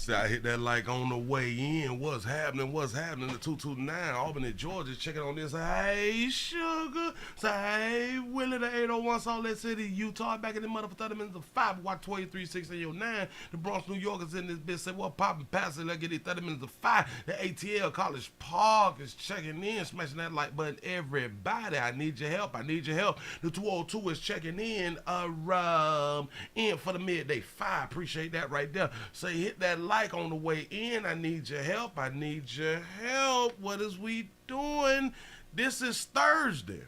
So I hit that like on the way in. What's happening? What's happening? The 229, Albany, Georgia, checking on this. Hey, Sugar. Say, hey, Willie, the 801, Salt Lake City, Utah. Back in the mother for 30 minutes of 5. Watch 23-609. The Bronx, New York is in this bitch. Say, what poppin', pass it. Let's get it 30 minutes of 5. The ATL College Park is checking in, smashing that like button. Everybody, I need your help. I need your help. The 202 is checking in for the midday 5. Appreciate that right there. Say, hit that like on the way in. I need your help. I need your help. What is we doing? This is Thursday.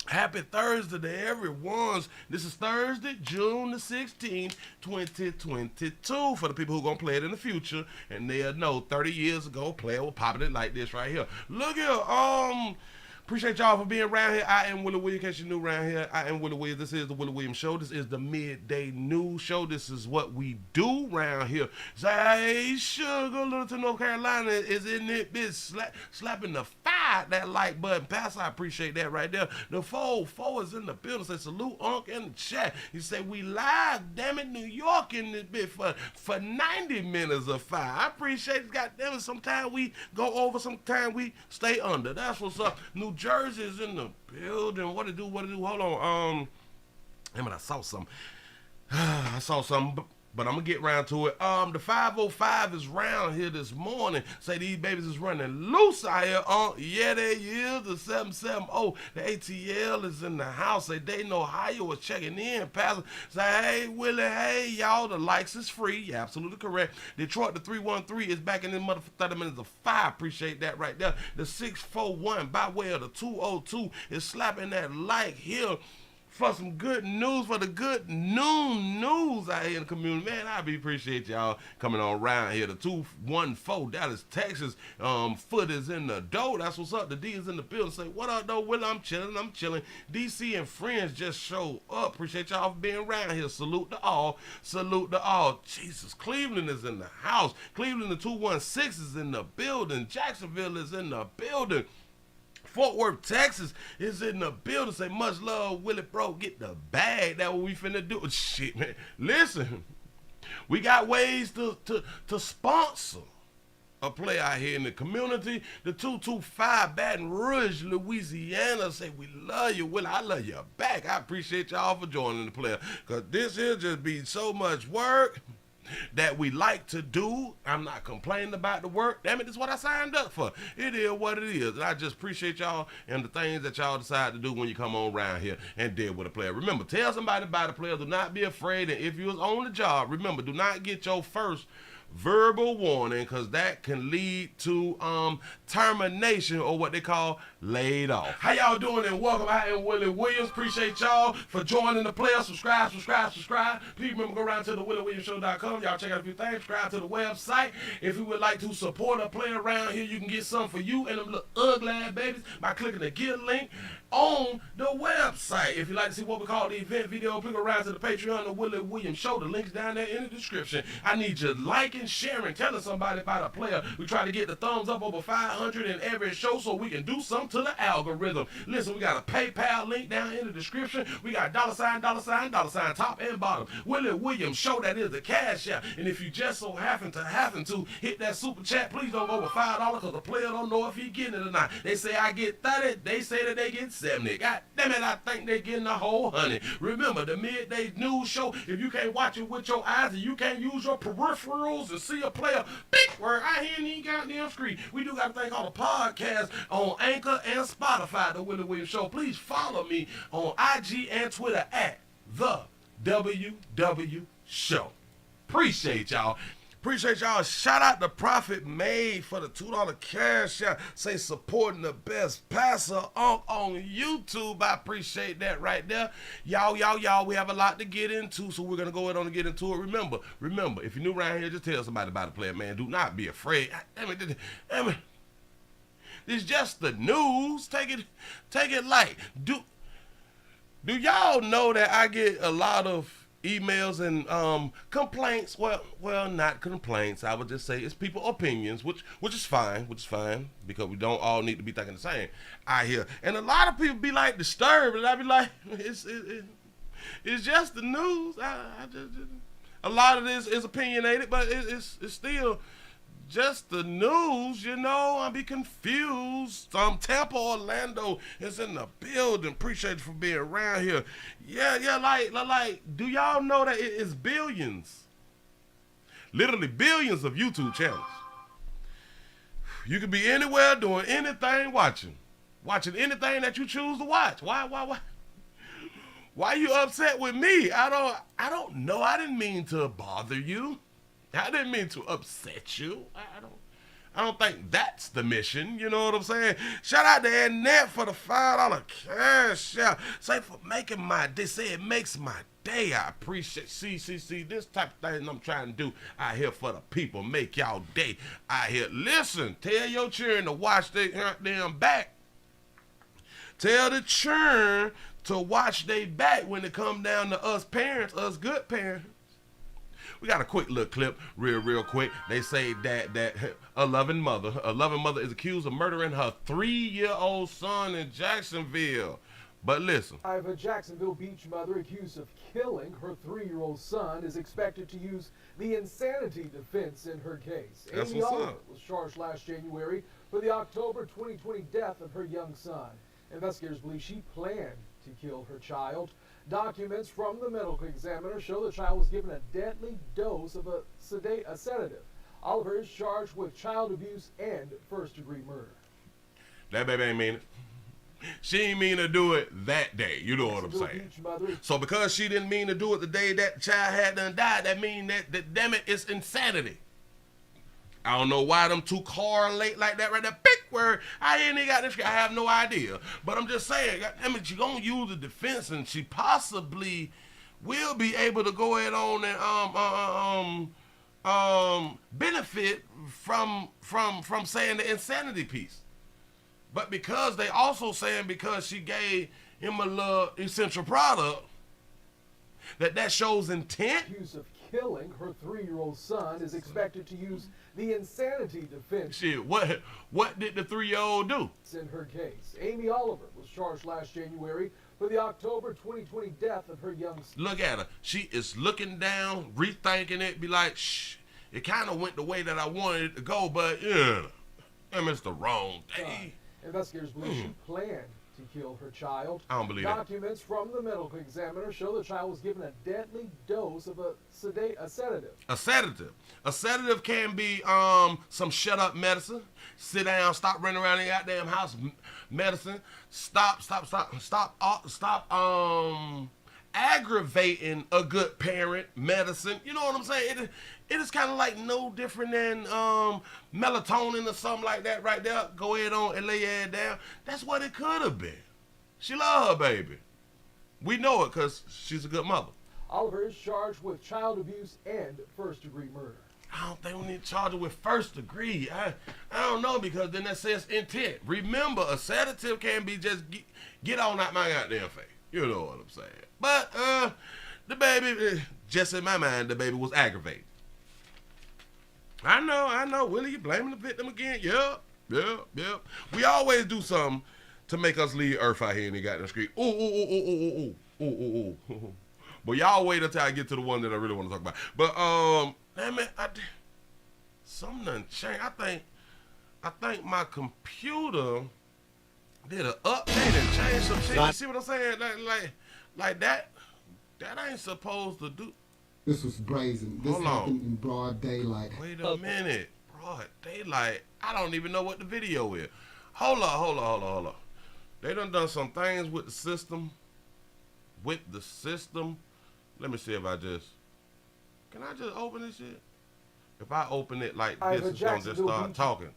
Happy Thursday to everyone. This is Thursday, June the 16th, 2022. For the people who going to play it in the future, and they'll know 30 years ago, player was popping it like this right here. Look here, appreciate y'all for being around here. I am Willie Williams. In case you're new around here, I am Willie Williams. This is the Willie Williams Show. This is the midday news show. This is what we do around here. Say, hey, Sugar, Littleton, North Carolina is in it, bitch, slapping the fire, that like button. Pastor, I appreciate that right there. The 4 is in the building. Say, salute, Unc, in the chat. He said, we live, damn it, New York in this bitch for 90 minutes of fire. I appreciate it. God damn it, sometimes we go over, sometimes we stay under. That's what's up. New Jersey is in the building. What to do? Hold on. I saw something. But I'm going to get around to it. The 505 is round here this morning. Say these babies is running loose out here. Yeah, they is. The 770. The ATL is in the house. Say Dayton, Ohio is checking in. Pastor say, hey, Willie, hey, y'all. The likes is free. You're absolutely correct. Detroit, the 313 is back in the mother for 30 minutes of 5. Appreciate that right there. The 641 by way of the 202 is slapping that like here. For some good news, for the good noon news out here in the community. Man, I appreciate y'all coming on around here. The 214 Dallas, Texas, foot is in the dough. That's what's up. The D is in the building. Say, what up, though, Willie? I'm chilling. DC and friends just showed up. Appreciate y'all for being around here. Salute to all. Jesus, Cleveland is in the house. Cleveland, the 216 is in the building. Jacksonville is in the building. Fort Worth, Texas is in the building. Say, much love, Willie, bro. Get the bag. That's what we finna do. Shit, man. Listen, we got ways to sponsor a play out here in the community. The 225 Baton Rouge, Louisiana. Say, we love you, Willie. I love you back. I appreciate y'all for joining the player. Because this here just be so much work that we like to do. I'm not complaining about the work. Damn it, this is what I signed up for. It is what it is. And I just appreciate y'all and the things that y'all decide to do when you come on around here and deal with a player. Remember, tell somebody about a player. Do not be afraid. And if you was on the job, remember, do not get your first verbal warning, because that can lead to termination, or what they call laid off. How y'all doing, and welcome. I am Willie Williams. Appreciate y'all for joining the player. Subscribe. Please remember, go around to the WillieWilliamsShow.com. Y'all check out a few things. Subscribe to the website. If you would like to support a player around here, you can get something for you and them little ugly ass babies by clicking the get link on the website. If you like to see what we call the event video, click around to the Patreon, the Willie Williams Show. The link's down there in the description. I need you liking, sharing, telling somebody about a player. We try to get the thumbs up over 500 in every show so we can do something to the algorithm. Listen, we got a PayPal link down in the description. We got $, top and bottom. Willie Williams Show, that is the cash app. And if you just so happen to hit that super chat, please don't go over $5 because the player don't know if he getting it or not. They say I get 30, they say that they get 70. God damn it, I think they getting a whole 100. Remember, the midday news show, if you can't watch it with your eyes and you can't use your peripherals and see a player, big word, I hear any goddamn screen. We do got a thing called a podcast on Anchor and Spotify, the Willie Williams Show. Please follow me on IG and Twitter at the WW Show. Appreciate y'all. Shout out to Profit Made for the $2 cash out. Say, supporting the best passer on YouTube. I appreciate that right there. Y'all, we have a lot to get into, so we're going to go ahead on and get into it. Remember, if you're new around here, just tell somebody about the player, man. Do not be afraid. Damn it. It's just the news. Take it light. Do y'all know that I get a lot of emails and complaints? Well, not complaints. I would just say it's people's opinions, which is fine, because we don't all need to be thinking the same out here. And a lot of people be like disturbed, and I be like, it's just the news. A lot of this is opinionated, but it's still just the news, you know. I be confused. Tampa, Orlando is in the building. Appreciate you for being around here. Yeah, like, do y'all know that it is billions, literally billions of YouTube channels? You could be anywhere doing anything, watching anything that you choose to watch. Why you upset with me? I don't know. I didn't mean to bother you. I didn't mean to upset you. I don't think that's the mission. You know what I'm saying? Shout out to Annette for the $5 cash out. Say for making my day. Say it makes my day. I appreciate. See, this type of thing I'm trying to do out here for the people. Make y'all day out here. Listen, tell your children to watch their damn back. Tell the children to watch their back when it come down to us parents, us good parents. We got a quick little clip, real quick. They say that a loving mother is accused of murdering her 3-year-old son in Jacksonville. But listen. A Jacksonville Beach mother accused of killing her 3-year-old son is expected to use the insanity defense in her case. That's Amy what's Oliver up. was charged last January for the October 2020 death of her young son. Investigators believe she planned to kill her child. Documents from the medical examiner show the child was given a deadly dose of a sedative. Oliver is charged with child abuse and first-degree murder. That baby ain't mean it. She ain't mean to do it that day. You know what I'm saying? So because she didn't mean to do it the day that child had done died, that mean that damn it, it's insanity. I don't know why them two correlate like that right there. Big word. I ain't even got this. I have no idea. But I'm just saying, I mean, she gonna use the defense, and she possibly will be able to go ahead on and benefit from saying the insanity piece. But because they also saying because she gave him a little essential product, that shows intent. Accused of killing her 3-year-old son is expected to use the insanity defense. Shit, what did the 3-year-old do? In her case, Amy Oliver was charged last January for the October 2020 death of her young son. Look at her. She is looking down, rethinking it, be like, shh, it kind of went the way that I wanted it to go, but yeah, it's the wrong day. Investigators believe she planned to kill her child. I don't believe it. Documents from the medical examiner show the child was given a deadly dose of a sedative. A sedative. A sedative can be some shut up medicine. Sit down, stop running around the goddamn house medicine. Stop aggravating a good parent medicine. You know what I'm saying? It is kind of like no different than melatonin or something like that right there. Go ahead on and lay your head down. That's what it could have been. She love her baby. We know it because she's a good mother. Oliver is charged with child abuse and first-degree murder. I don't think we need to charge her with first degree. I don't know, because then that says intent. Remember, a sedative can be just get on out my goddamn face. You know what I'm saying? But the baby, just in my mind, the baby was aggravated. I know. Willie, you blaming the victim again? Yep. We always do something to make us leave Earth out here and they got in the street. Ooh. But y'all wait until I get to the one that I really want to talk about. But man, something done changed. I think my computer did an update and changed some shit. You see what I'm saying? Like that ain't supposed to do. This was brazen. This happened in broad daylight. Wait a minute. Broad daylight. I don't even know what the video is. Hold on. They done some things with the system. Let me see if can I just open this shit? If I open it like this, it's gonna just start talking.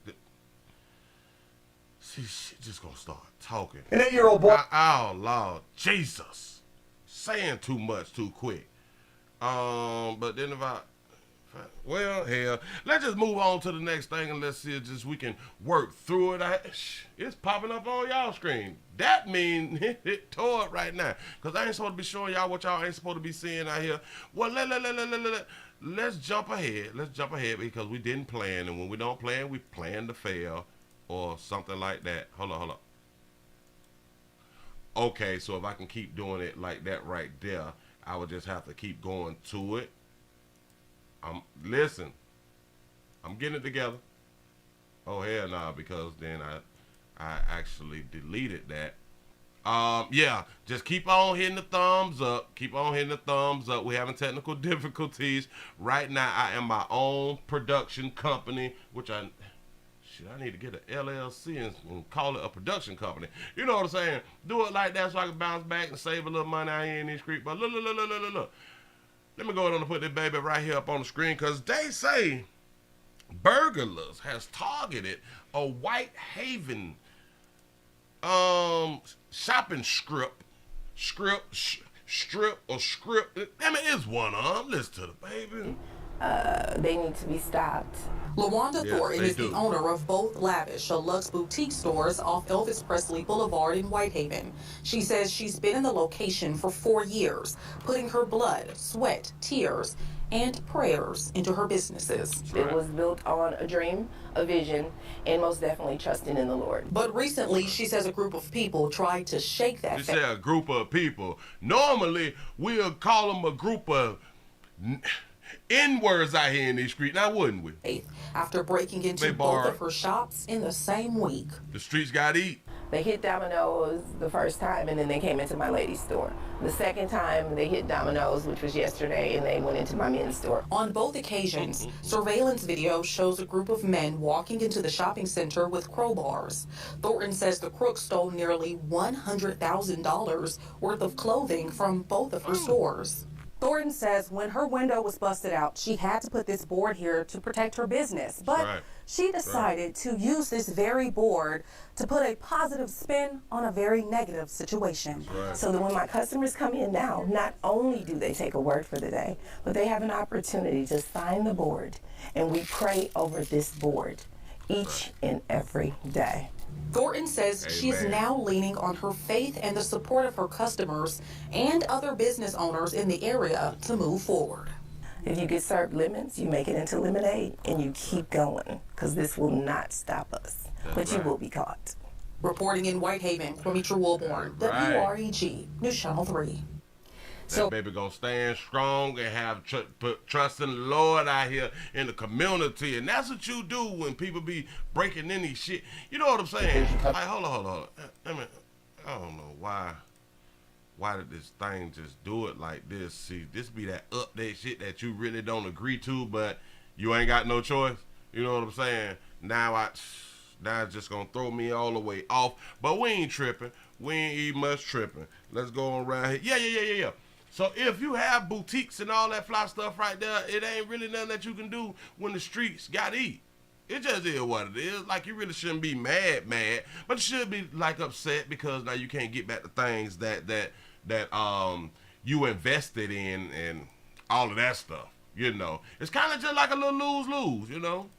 See, she just gonna start talking. An 8-year-old boy. Oh, Lord Jesus. Saying too much too quick. But then well, hell, let's just move on to the next thing and let's see if we can work through it. It's popping up on y'all screen. That means it tore it right now. Because I ain't supposed to be showing y'all what y'all ain't supposed to be seeing out here. Well, let's jump ahead. Let's jump ahead because we didn't plan. And when we don't plan, we plan to fail or something like that. Hold on. Okay, so if I can keep doing it like that right there, I would just have to keep going to it. Listen, I'm getting it together. Oh hell nah, because then I actually deleted that. Yeah, just keep on hitting the thumbs up. Keep on hitting the thumbs up. We're having technical difficulties. Right now, I am my own production company, which I need to get an LLC and call it a production company. You know what I'm saying? Do it like that so I can bounce back and save a little money out here in these streets. But look. Let me go ahead and put this baby right here up on the screen because they say burglars has targeted a White Haven shopping strip. Damn it, is one of them. Listen to the baby. They need to be stopped. LaWanda Thornton is the owner of both Lavish, a luxe boutique stores off Elvis Presley Boulevard in Whitehaven. She says she's been in the location for 4 years, putting her blood, sweat, tears, and prayers into her businesses. It was built on a dream, a vision, and most definitely trusting in the Lord. But recently, she says a group of people tried to shake that faith. She said a group of people. Normally, we'll call them a group of N-words out here in these streets, now wouldn't we? After breaking into both of her shops in the same week. The streets got to eat. They hit Domino's the first time, and then they came into my ladies' store. The second time, they hit Domino's, which was yesterday, and they went into my men's store. On both occasions, surveillance video shows a group of men walking into the shopping center with crowbars. Thornton says the crooks stole nearly $100,000 worth of clothing from both of her stores. Thornton says when her window was busted out, she had to put this board here to protect her business. But she decided to use this very board to put a positive spin on a very negative situation. So that when my customers come in now, not only do they take a word for the day, but they have an opportunity to sign the board, and we pray over this board each and every day. Thornton says she is now leaning on her faith and the support of her customers and other business owners in the area to move forward. If you get served lemons, you make it into lemonade and you keep going, because this will not stop us. But you will be caught. Reporting in Whitehaven, Demetra Wilborn, WREG, News Channel 3. That baby gonna stand strong and have put trust in the Lord out here in the community, and that's what you do when people be breaking any shit. You know what I'm saying? Like, hold on. I mean, I don't know why did this thing just do it like this? See, this be that update shit that you really don't agree to, but you ain't got no choice. You know what I'm saying? Now it's just gonna throw me all the way off. But we ain't tripping. We ain't even much tripping. Let's go around here. Yeah. So if you have boutiques and all that fly stuff right there, it ain't really nothing that you can do when the streets got to eat. It just is what it is. Like, you really shouldn't be mad, but you should be like upset because now you can't get back the things that you invested in and all of that stuff. You know, it's kind of just like a little lose-lose, you know.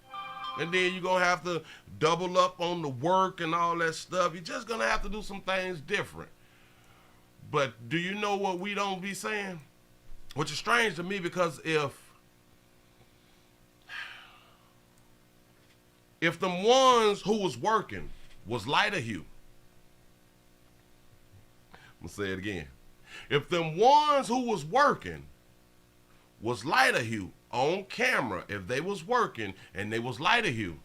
And then you're going to have to double up on the work and all that stuff. You're just going to have to do some things different. But do you know what we don't be saying? Which is strange to me, because if the ones who was working was lighter hue, I'm going to say it again. If them ones who was working was lighter hue on camera, if they was working and they was lighter hue,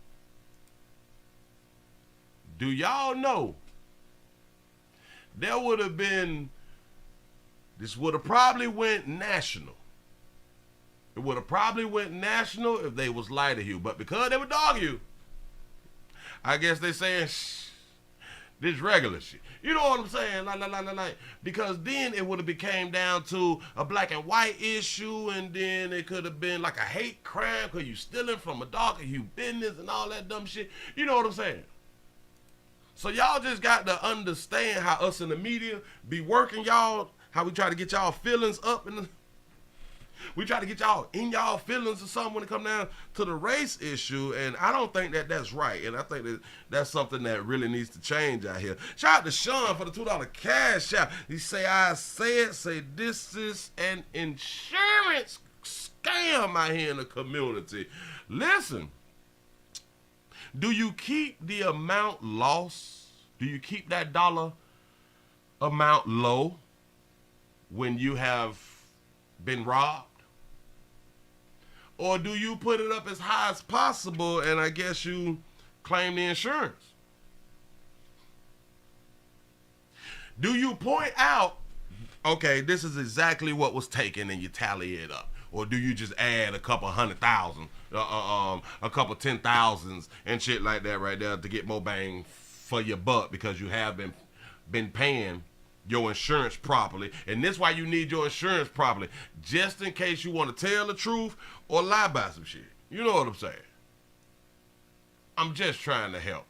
do y'all know there would have been, this would have probably went national. It would have probably went national if they was lighter hue. But because they were dog hue, I guess they saying, shh, this regular shit. You know what I'm saying? Like. Because then it would have became down to a black and white issue, and then it could have been like a hate crime because you stealing from a darker hue business and all that dumb shit. You know what I'm saying? So y'all just got to understand how us in the media be working y'all, how we try to get y'all feelings up, and we try to get y'all in y'all feelings or something when it come down to the race issue, and I don't think that that's right, and I think that that's something that really needs to change out here. Shout out to Sean for the $2 cash out. He say, this is an insurance scam out here in the community. Listen. Do you keep the amount lost? Do you keep that dollar amount low when you have been robbed? Or do you put it up as high as possible and I guess you claim the insurance? Do you point out, okay, this is exactly what was taken and you tally it up? Or do you just add a couple 100,000, a couple 10,000s and shit like that right there to get more bang for your buck because you have been paying your insurance properly? And this is why you need your insurance properly, just in case you want to tell the truth or lie about some shit. You know what I'm saying? I'm just trying to help.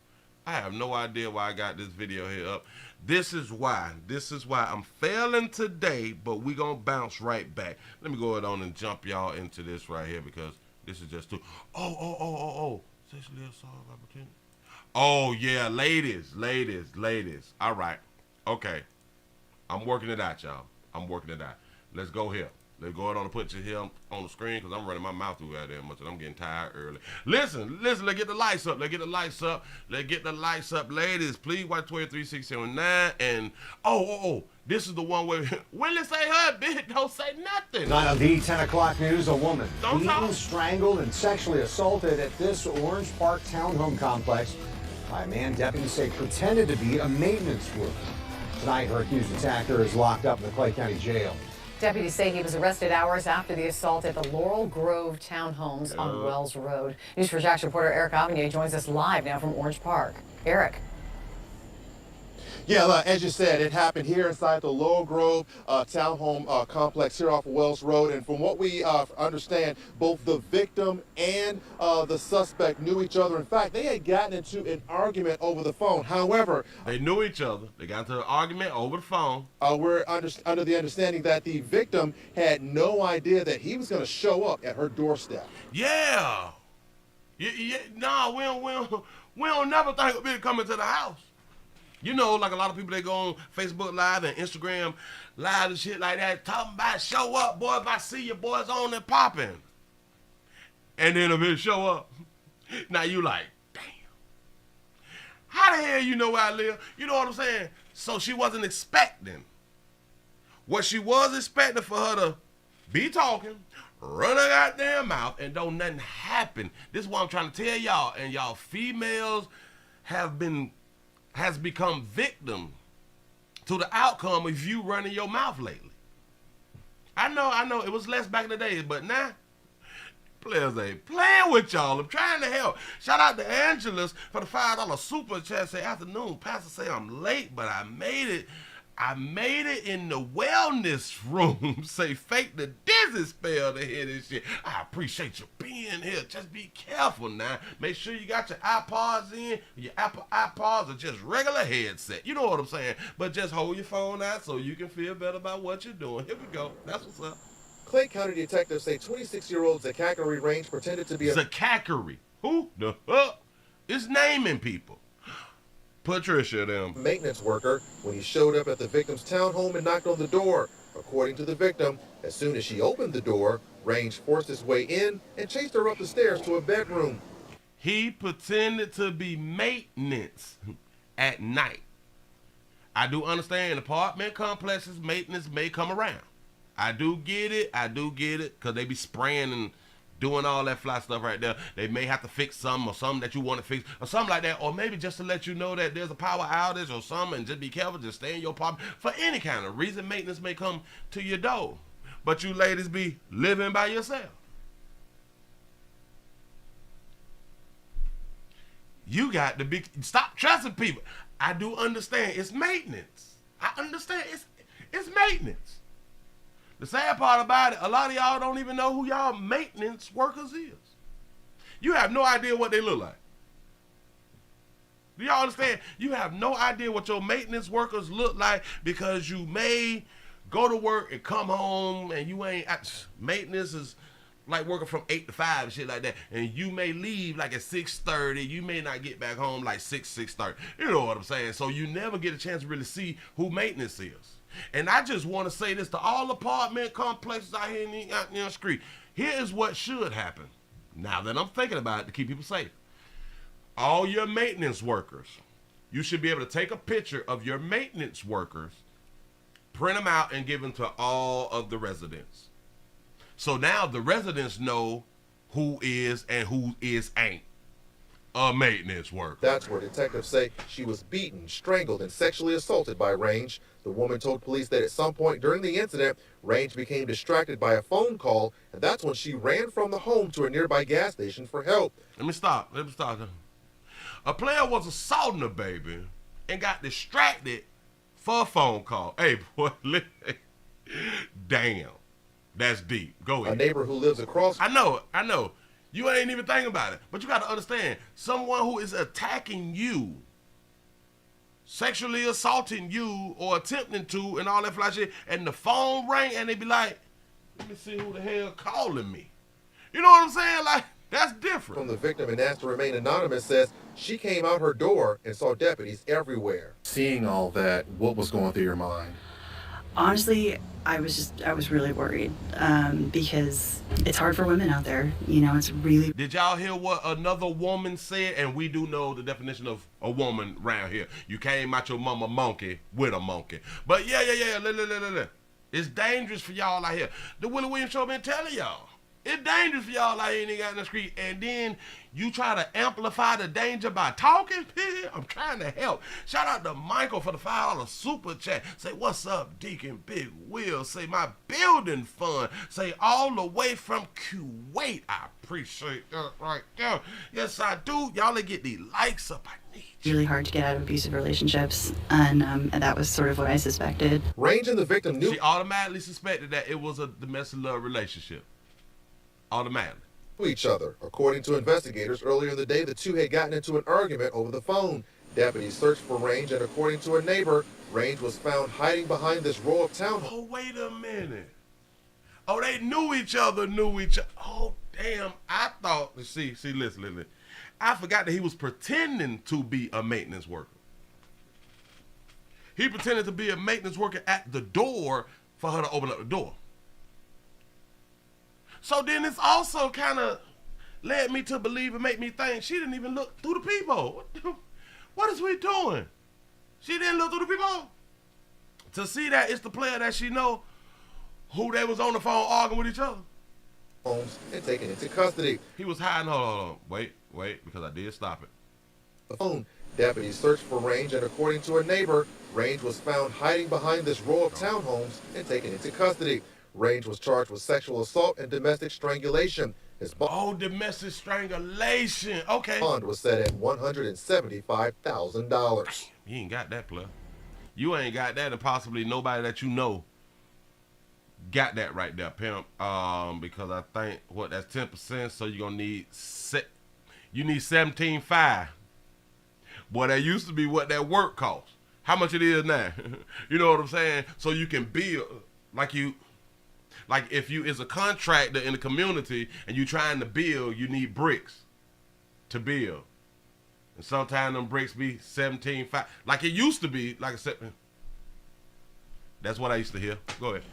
I have no idea why I got this video here up. This is why I'm failing today, but we gonna bounce right back. Let me go ahead on and jump y'all into this right here because this is just too. Oh. Sexually assault opportunity. Oh yeah, ladies. All right, okay. I'm working it out, y'all. I'm working it out. Let's go here. Let's go ahead on and put you here on the screen because I'm running my mouth through that much and I'm getting tired early. Listen, let's get the lights up. Let's get the lights up. Ladies, please watch 2369. And this is the one where Willie say her, bitch, don't say nothing. Tonight on the 10 o'clock news, a woman beaten, strangled, and sexually assaulted at this Orange Park townhome complex by a man deputies say pretended to be a maintenance worker. Tonight, her accused attacker is locked up in the Clay County Jail. Deputies say he was arrested hours after the assault at the Laurel Grove townhomes on Wells Road. News4Jax reporter Eric Avenier joins us live now from Orange Park. Eric. Yeah, as you said, it happened here inside the Laurel Grove townhome complex here off of Wells Road. And from what we understand, both the victim and the suspect knew each other. In fact, they had gotten into an argument over the phone. However, they knew each other. They got into an argument over the phone. We're under the understanding that the victim had no idea that he was going to show up at her doorstep. Yeah. No, we don't never think of it coming to the house. You know, like a lot of people, they go on Facebook Live and Instagram Live and shit like that, talking about show up, boy, if I see you boys on and popping. And then if it show up, now you like, damn. How the hell you know where I live? You know what I'm saying? So she wasn't expecting. What she was expecting for her to be talking, run her goddamn mouth, and don't nothing happen. This is what I'm trying to tell y'all. And y'all females has become victim to the outcome of you running your mouth lately. I know, it was less back in the days, but now, players ain't playing with y'all. I'm trying to help. Shout out to Angelus for the $5 super chat. Say, afternoon, Pastor say I'm late, but I made it. I made it in the wellness room. Say, fake the dizzy spell to hear this shit. I appreciate you being here. Just be careful now. Make sure you got your iPods in, your Apple iPods, or just regular headset. You know what I'm saying? But just hold your phone out so you can feel better about what you're doing. Here we go. That's what's up. Clay County detectives say 26-year-old Zacachary Range pretended to be a... Zacachary? Who the fuck is naming people? Patricia, them. Maintenance worker when he showed up at the victim's townhome and knocked on the door. According to the victim, as soon as she opened the door, Range forced his way in and chased her up the stairs to a bedroom. He pretended to be maintenance at night. I do understand apartment complexes, maintenance may come around. I do get it, because they be spraying and doing all that fly stuff right there. They may have to fix something or something that you want to fix or something like that, or maybe just to let you know that there's a power outage or something, and just be careful, just stay in your apartment. For any kind of reason, maintenance may come to your door, but you ladies be living by yourself. You got to stop trusting people. I do understand it's maintenance. I understand it's maintenance. The sad part about it, a lot of y'all don't even know who y'all maintenance workers is. You have no idea what they look like. Do y'all understand? You have no idea what your maintenance workers look like because you may go to work and come home and you ain't... Maintenance is like working from 8 to 5 and shit like that. And you may leave like at 6:30. You may not get back home like 6:30. You know what I'm saying? So you never get a chance to really see who maintenance is. And I just want to say this to all apartment complexes out here in the street. Here is what should happen. Now that I'm thinking about it to keep people safe. All your maintenance workers, you should be able to take a picture of your maintenance workers, print them out, and give them to all of the residents. So now the residents know who is and who ain't a maintenance worker. That's where detectives say she was beaten, strangled, and sexually assaulted by Range. The woman told police that at some point during the incident, Range became distracted by a phone call, and that's when she ran from the home to a nearby gas station for help. Let me stop. A player was assaulting a baby and got distracted for a phone call. Hey, boy, damn. That's deep. Go ahead. A neighbor who lives across. I know. You ain't even thinking about it. But you got to understand, someone who is attacking you, sexually assaulting you or attempting to and all that fly shit, and the phone rang and they be like, let me see who the hell calling me. You know what I'm saying? Like, that's different. From the victim and asked to remain anonymous says she came out her door and saw deputies everywhere. Seeing all that, what was going through your mind? Honestly, I was really worried because it's hard for women out there. You know, it's really. Did y'all hear what another woman said? And we do know the definition of a woman around here. You came out your mama monkey with a monkey. But yeah. It's dangerous for y'all out here. The Willie Williams show been telling y'all. It's dangerous for y'all out here in the street. And then you try to amplify the danger by talking. I'm trying to help. Shout out to Michael for the $5 super chat. Say, what's up, Deacon Big Will? Say, my building fund. Say, all the way from Kuwait. I appreciate that right there. Yes, I do. Y'all get these likes up. I need you. Really hard to get out of abusive relationships. And that was sort of what I suspected. Range and the victim knew. She automatically suspected that it was a domestic love relationship. Automatically. Each other. According to investigators, earlier in the day, the two had gotten into an argument over the phone. Deputies searched for Range, and according to a neighbor, Range was found hiding behind this row of townhomes. Oh, wait a minute. Oh, they knew each other. Oh, damn. I thought, listen. I forgot that he was pretending to be a maintenance worker. He pretended to be a maintenance worker at the door for her to open up the door. So then it's also kind of led me to believe and make me think she didn't even look through the peephole. What is we doing? She didn't look through the peephole. To see that it's the player that she know who they was on the phone arguing with each other. Homes and taken into custody. He was hiding. Hold on. Wait, because I did stop it. The phone. Deputies searched for Range, and according to a neighbor, Range was found hiding behind this row of townhomes and taken into custody. Range was charged with sexual assault and domestic strangulation. His domestic strangulation. Okay. Bond was set at $175,000. You ain't got that, player. You ain't got that, and possibly nobody that you know got that right there, pimp. Because I think that's 10%. So you're gonna need $17,500. Boy, that used to be what that work cost. How much it is now? You know what I'm saying? So you can build like if you is a contractor in the community and you trying to build, you need bricks to build. And sometimes them bricks be $17,500. Like it used to be, like I said. That's what I used to hear. Go ahead.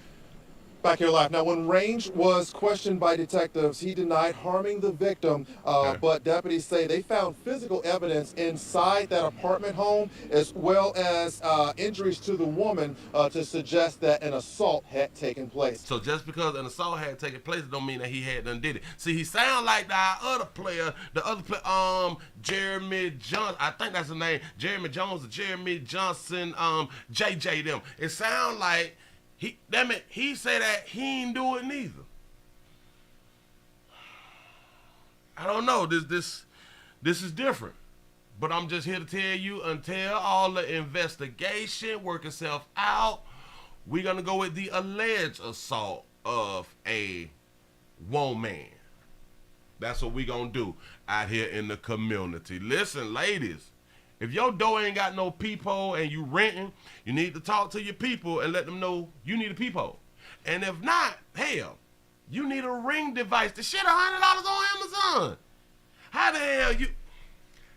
Back here live. Now, when Range was questioned by detectives, he denied harming the victim, but deputies say they found physical evidence inside that apartment home, as well as injuries to the woman to suggest that an assault had taken place. So just because an assault had taken place, don't mean that he had done did it. See, he sound like the other player, Jeremy Johnson. I think that's the name, Jeremy Jones or Jeremy Johnson, JJ them. It sound like he said that he ain't do it neither. I don't know. This is different. But I'm just here to tell you, until all the investigation work itself out, we're gonna go with the alleged assault of a woman. That's what we gonna do out here in the community. Listen, ladies. If your door ain't got no peephole and you renting, you need to talk to your people and let them know you need a peephole. And if not, hell, you need a Ring device. The shit $100 on Amazon.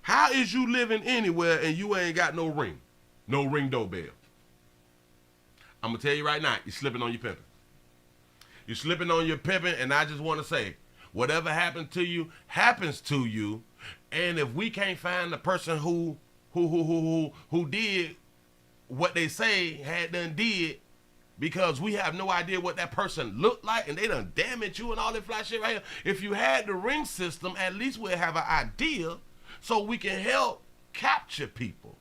How is you living anywhere and you ain't got no Ring doorbell? I'm gonna tell you right now, you're slipping on your pimping. You're slipping on your pimping, and I just want to say, whatever happened to you happens to you. And if we can't find the person who did what they say had done did, because we have no idea what that person looked like, and they done damaged you and all that fly shit right here. If you had the ring system, at least we'll have an idea so we can help capture people.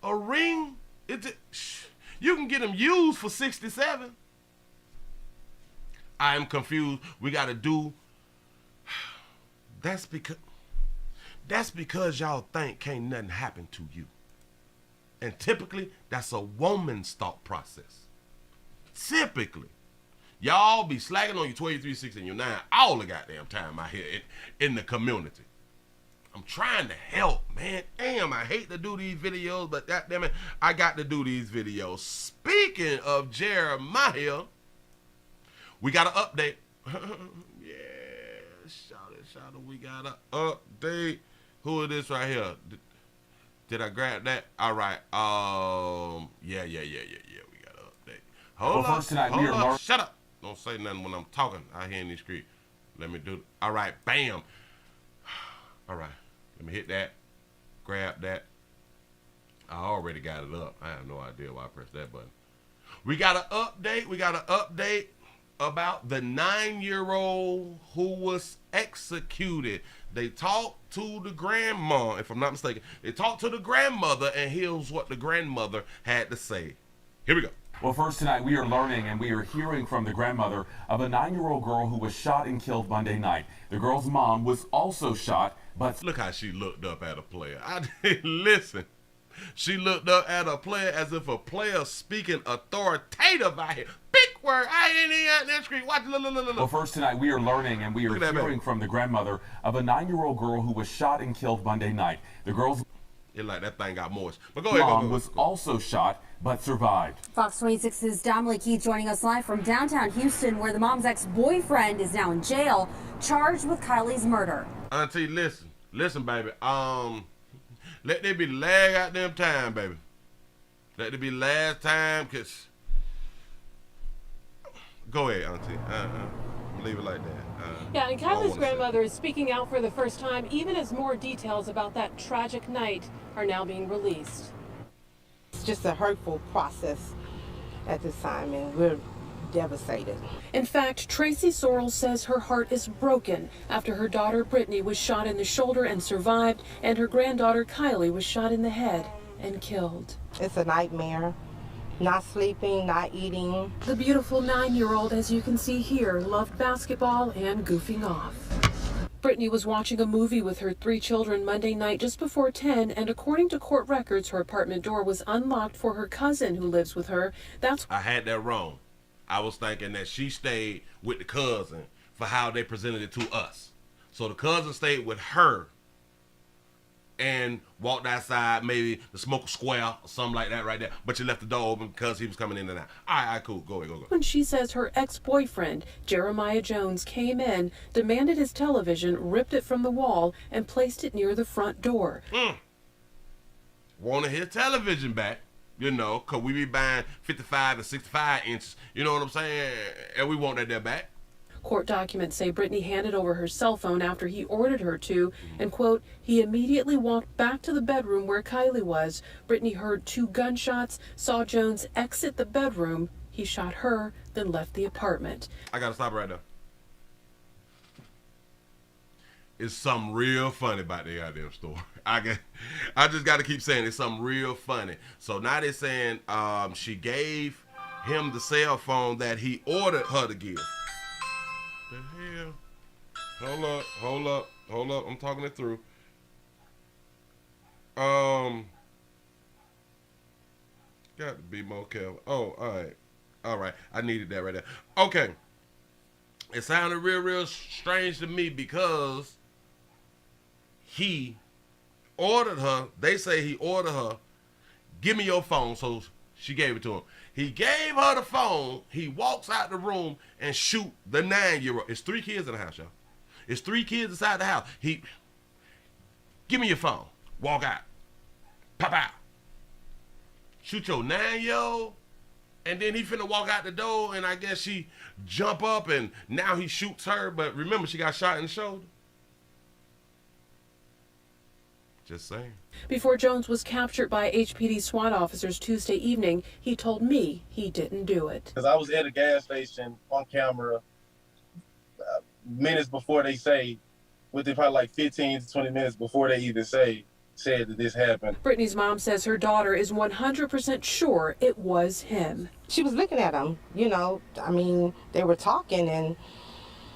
A ring, you can get them used for 67. I am confused. We got to do. That's because y'all think can't nothing happen to you. And typically, that's a woman's thought process. Typically. Y'all be slacking on your 12, your 3, 6, and your 9 all the goddamn time out here in the community. I'm trying to help, man. Damn, I hate to do these videos, but goddamn it, I got to do these videos. Speaking of Jeremiah, we got an update. Yeah, shout it. We got an update. Who is this right here? Did I grab that? All right. Yeah. We got an update. Hold on. Shut up. Don't say nothing when I'm talking out here in the street. Let me do it. All right. Bam. All right. Let me hit that. Grab that. I already got it up. I have no idea why I pressed that button. We got an update. About the 9-year-old who was executed. They talked to the grandma, if I'm not mistaken. They talked to the grandmother, and here's what the grandmother had to say. Here we go. Well, first tonight, we are learning and we are hearing from the grandmother of a 9-year-old girl who was shot and killed Monday night. The girl's mom was also shot, but... Look how she looked up at a player. Listen. She looked up at a player as if a player speaking authoritative out here. Big word. I ain't even out that screen. Watch. Look. Well, first tonight, we are learning and we are hearing from the grandmother of a 9-year-old girl who was shot and killed Monday night. The girl's... It like that thing got moist. But go ahead. Mom was also shot, but survived. Fox 26's Dominic Keith joining us live from downtown Houston, where the mom's ex-boyfriend is now in jail, charged with Kylie's murder. Auntie, listen, baby. Let there be the last goddamn time, baby. Let there be last time, cause. Go ahead, Auntie. Leave it like that. Yeah, and Kylie's grandmother is speaking out for the first time, even as more details about that tragic night are now being released. It's just a hurtful process at this time, and we're devastated. In fact, Tracy Sorrell says her heart is broken after her daughter Brittany was shot in the shoulder and survived, and her granddaughter Kylie was shot in the head and killed. It's a nightmare. Not sleeping, not eating. The beautiful 9-year-old, as you can see here, loved basketball and goofing off. Brittany was watching a movie with her 3 children Monday night just before 10, and according to court records, her apartment door was unlocked for her cousin who lives with her. I had that wrong. I was thinking that she stayed with the cousin for how they presented it to us. So the cousin stayed with her and walked outside, maybe to smoke a square or something like that right there. But you left the door open because he was coming in and out. All right, cool. Go ahead. When she says her ex-boyfriend, Jeremiah Jones, came in, demanded his television, ripped it from the wall, and placed it near the front door. Wanted his television back, you know, because we be buying 55 and 65 inches, you know what I'm saying? And we want that there back. Court documents say Brittany handed over her cell phone after he ordered her to, and, quote, he immediately walked back to the bedroom where Kylie was. Brittany heard 2 gunshots, saw Jones exit the bedroom. He shot her, then left the apartment. I got to stop right there. It's something real funny about the goddamn story. I just got to keep saying it's something real funny. So now they're saying she gave him the cell phone that he ordered her to give. The hell? Hold up. I'm talking it through. Got to be more careful. Oh, all right. I needed that right there. Okay. It sounded real strange to me because he ordered her. They say he ordered her, give me your phone. So she gave it to him. He gave her the phone. He walks out the room and shoot the 9-year-old. It's 3 kids in the house, y'all. It's 3 kids inside the house. Give me your phone. Walk out. Pop out. Shoot your 9-year-old. And then he finna walk out the door, and I guess she jump up, and now he shoots her. But remember, she got shot in the shoulder. Just saying. Before Jones was captured by HPD SWAT officers Tuesday evening, he told me he didn't do it. Because I was at a gas station on camera minutes before they say, within probably like 15 to 20 minutes before they even said that this happened. Brittany's mom says her daughter is 100% sure it was him. She was looking at him, you know, I mean, they were talking and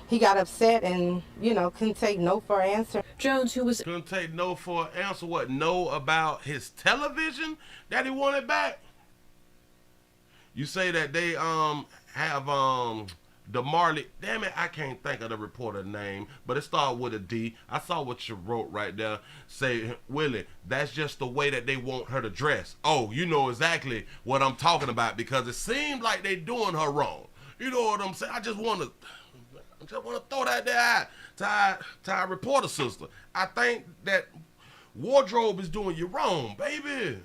he got upset and, you know, couldn't take no for an answer. Jones, who was... Couldn't take no for an answer, what? No about his television that he wanted back? You say that they have the Marley, damn it, I can't think of the reporter name, but it started with a D. I saw what you wrote right there. Say, Willie, that's just the way that they want her to dress. Oh, you know exactly what I'm talking about, because it seems like they doing her wrong. You know what I'm saying? I just want to throw that there to our reporter sister. I think that wardrobe is doing you wrong, baby.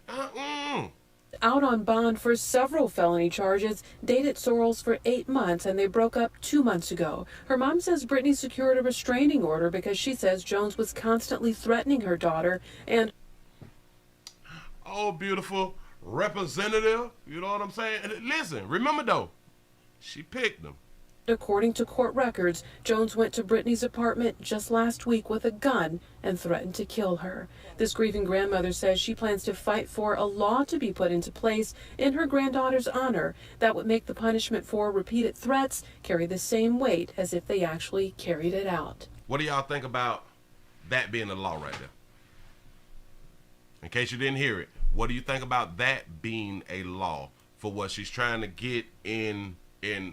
Out on bond for several felony charges, dated Sorrells for 8 months, and they broke up 2 months ago. Her mom says Brittany secured a restraining order because she says Jones was constantly threatening her daughter and... Oh, beautiful representative, you know what I'm saying? And listen, remember though, she picked them. According to court records, Jones went to Brittany's apartment just last week with a gun and threatened to kill her. This grieving grandmother says she plans to fight for a law to be put into place in her granddaughter's honor that would make the punishment for repeated threats carry the same weight as if they actually carried it out. What do y'all think about that being a law right there? In case you didn't hear it, what do you think about that being a law for what she's trying to get in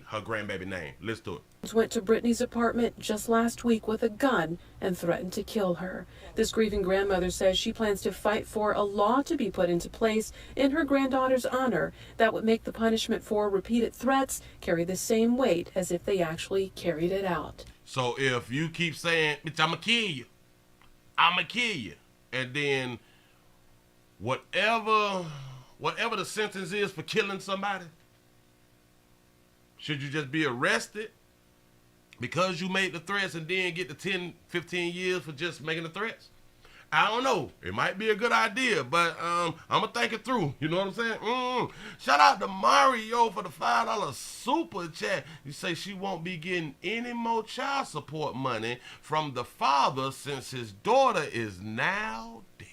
her grandbaby name? Let's do it. Went to Brittany's apartment just last week with a gun and threatened to kill her. This grieving grandmother says she plans to fight for a law to be put into place in her granddaughter's honor that would make the punishment for repeated threats carry the same weight as if they actually carried it out. So if you keep saying, bitch, I'ma kill you, and then whatever the sentence is for killing somebody, should you just be arrested because you made the threats and then get the 10, 15 years for just making the threats? I don't know. It might be a good idea, but I'm going to think it through. You know what I'm saying? Shout out to Mario for the $5 super chat. You say she won't be getting any more child support money from the father since his daughter is now dead.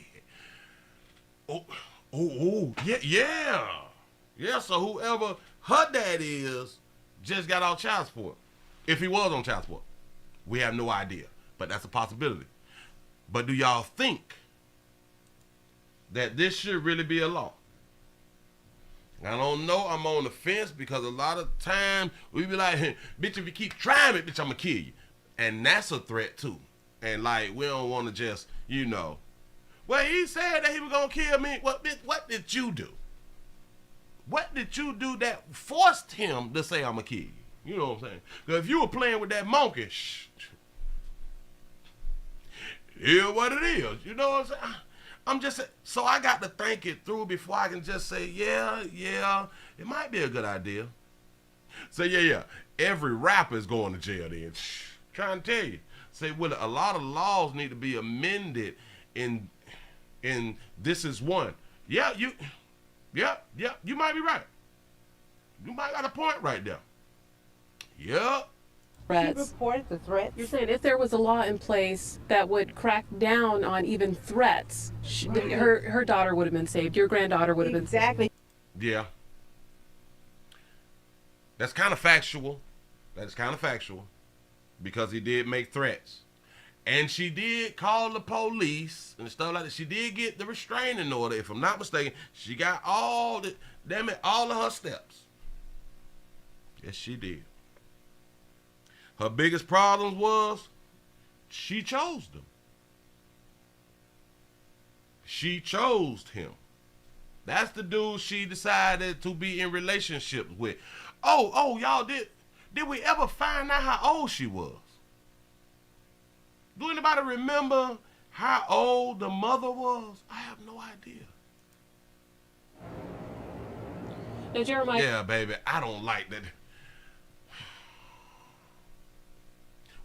Yeah, so whoever her dad is just got off child support. If he was on child support, we have no idea, but that's a possibility. But do y'all think that this should really be a law? I don't know. I'm on the fence because a lot of times we be like, hey, bitch, if you keep trying it, bitch, I'm gonna kill you. And that's a threat too. And like, we don't want to just, you know, well, he said that he was gonna kill me. What did you do? What did you do that forced him to say I'm gonna kill you? You know what I'm saying? Because if you were playing with that monkey, here's what it is. You know what I'm saying? I'm just saying, so I got to think it through before I can just say, yeah, it might be a good idea. So yeah, every rapper is going to jail then. Trying to tell you. Say, well, a lot of laws need to be amended in this is one. Yeah, you might be right. You might got a point right there. Yep. She reported the threats. You're saying if there was a law in place that would crack down on even threats, her daughter would have been saved. Your granddaughter would have been saved. Exactly. Yeah. That's kind of factual. That's kind of factual. Because he did make threats. And she did call the police and stuff like that. She did get the restraining order, if I'm not mistaken. She got all of her steps. Yes, she did. Her biggest problem was she chose them. She chose him. That's the dude she decided to be in relationships with. Oh, y'all, did we ever find out how old she was? Do anybody remember how old the mother was? I have no idea. Now, Jeremiah. Yeah, baby, I don't like that.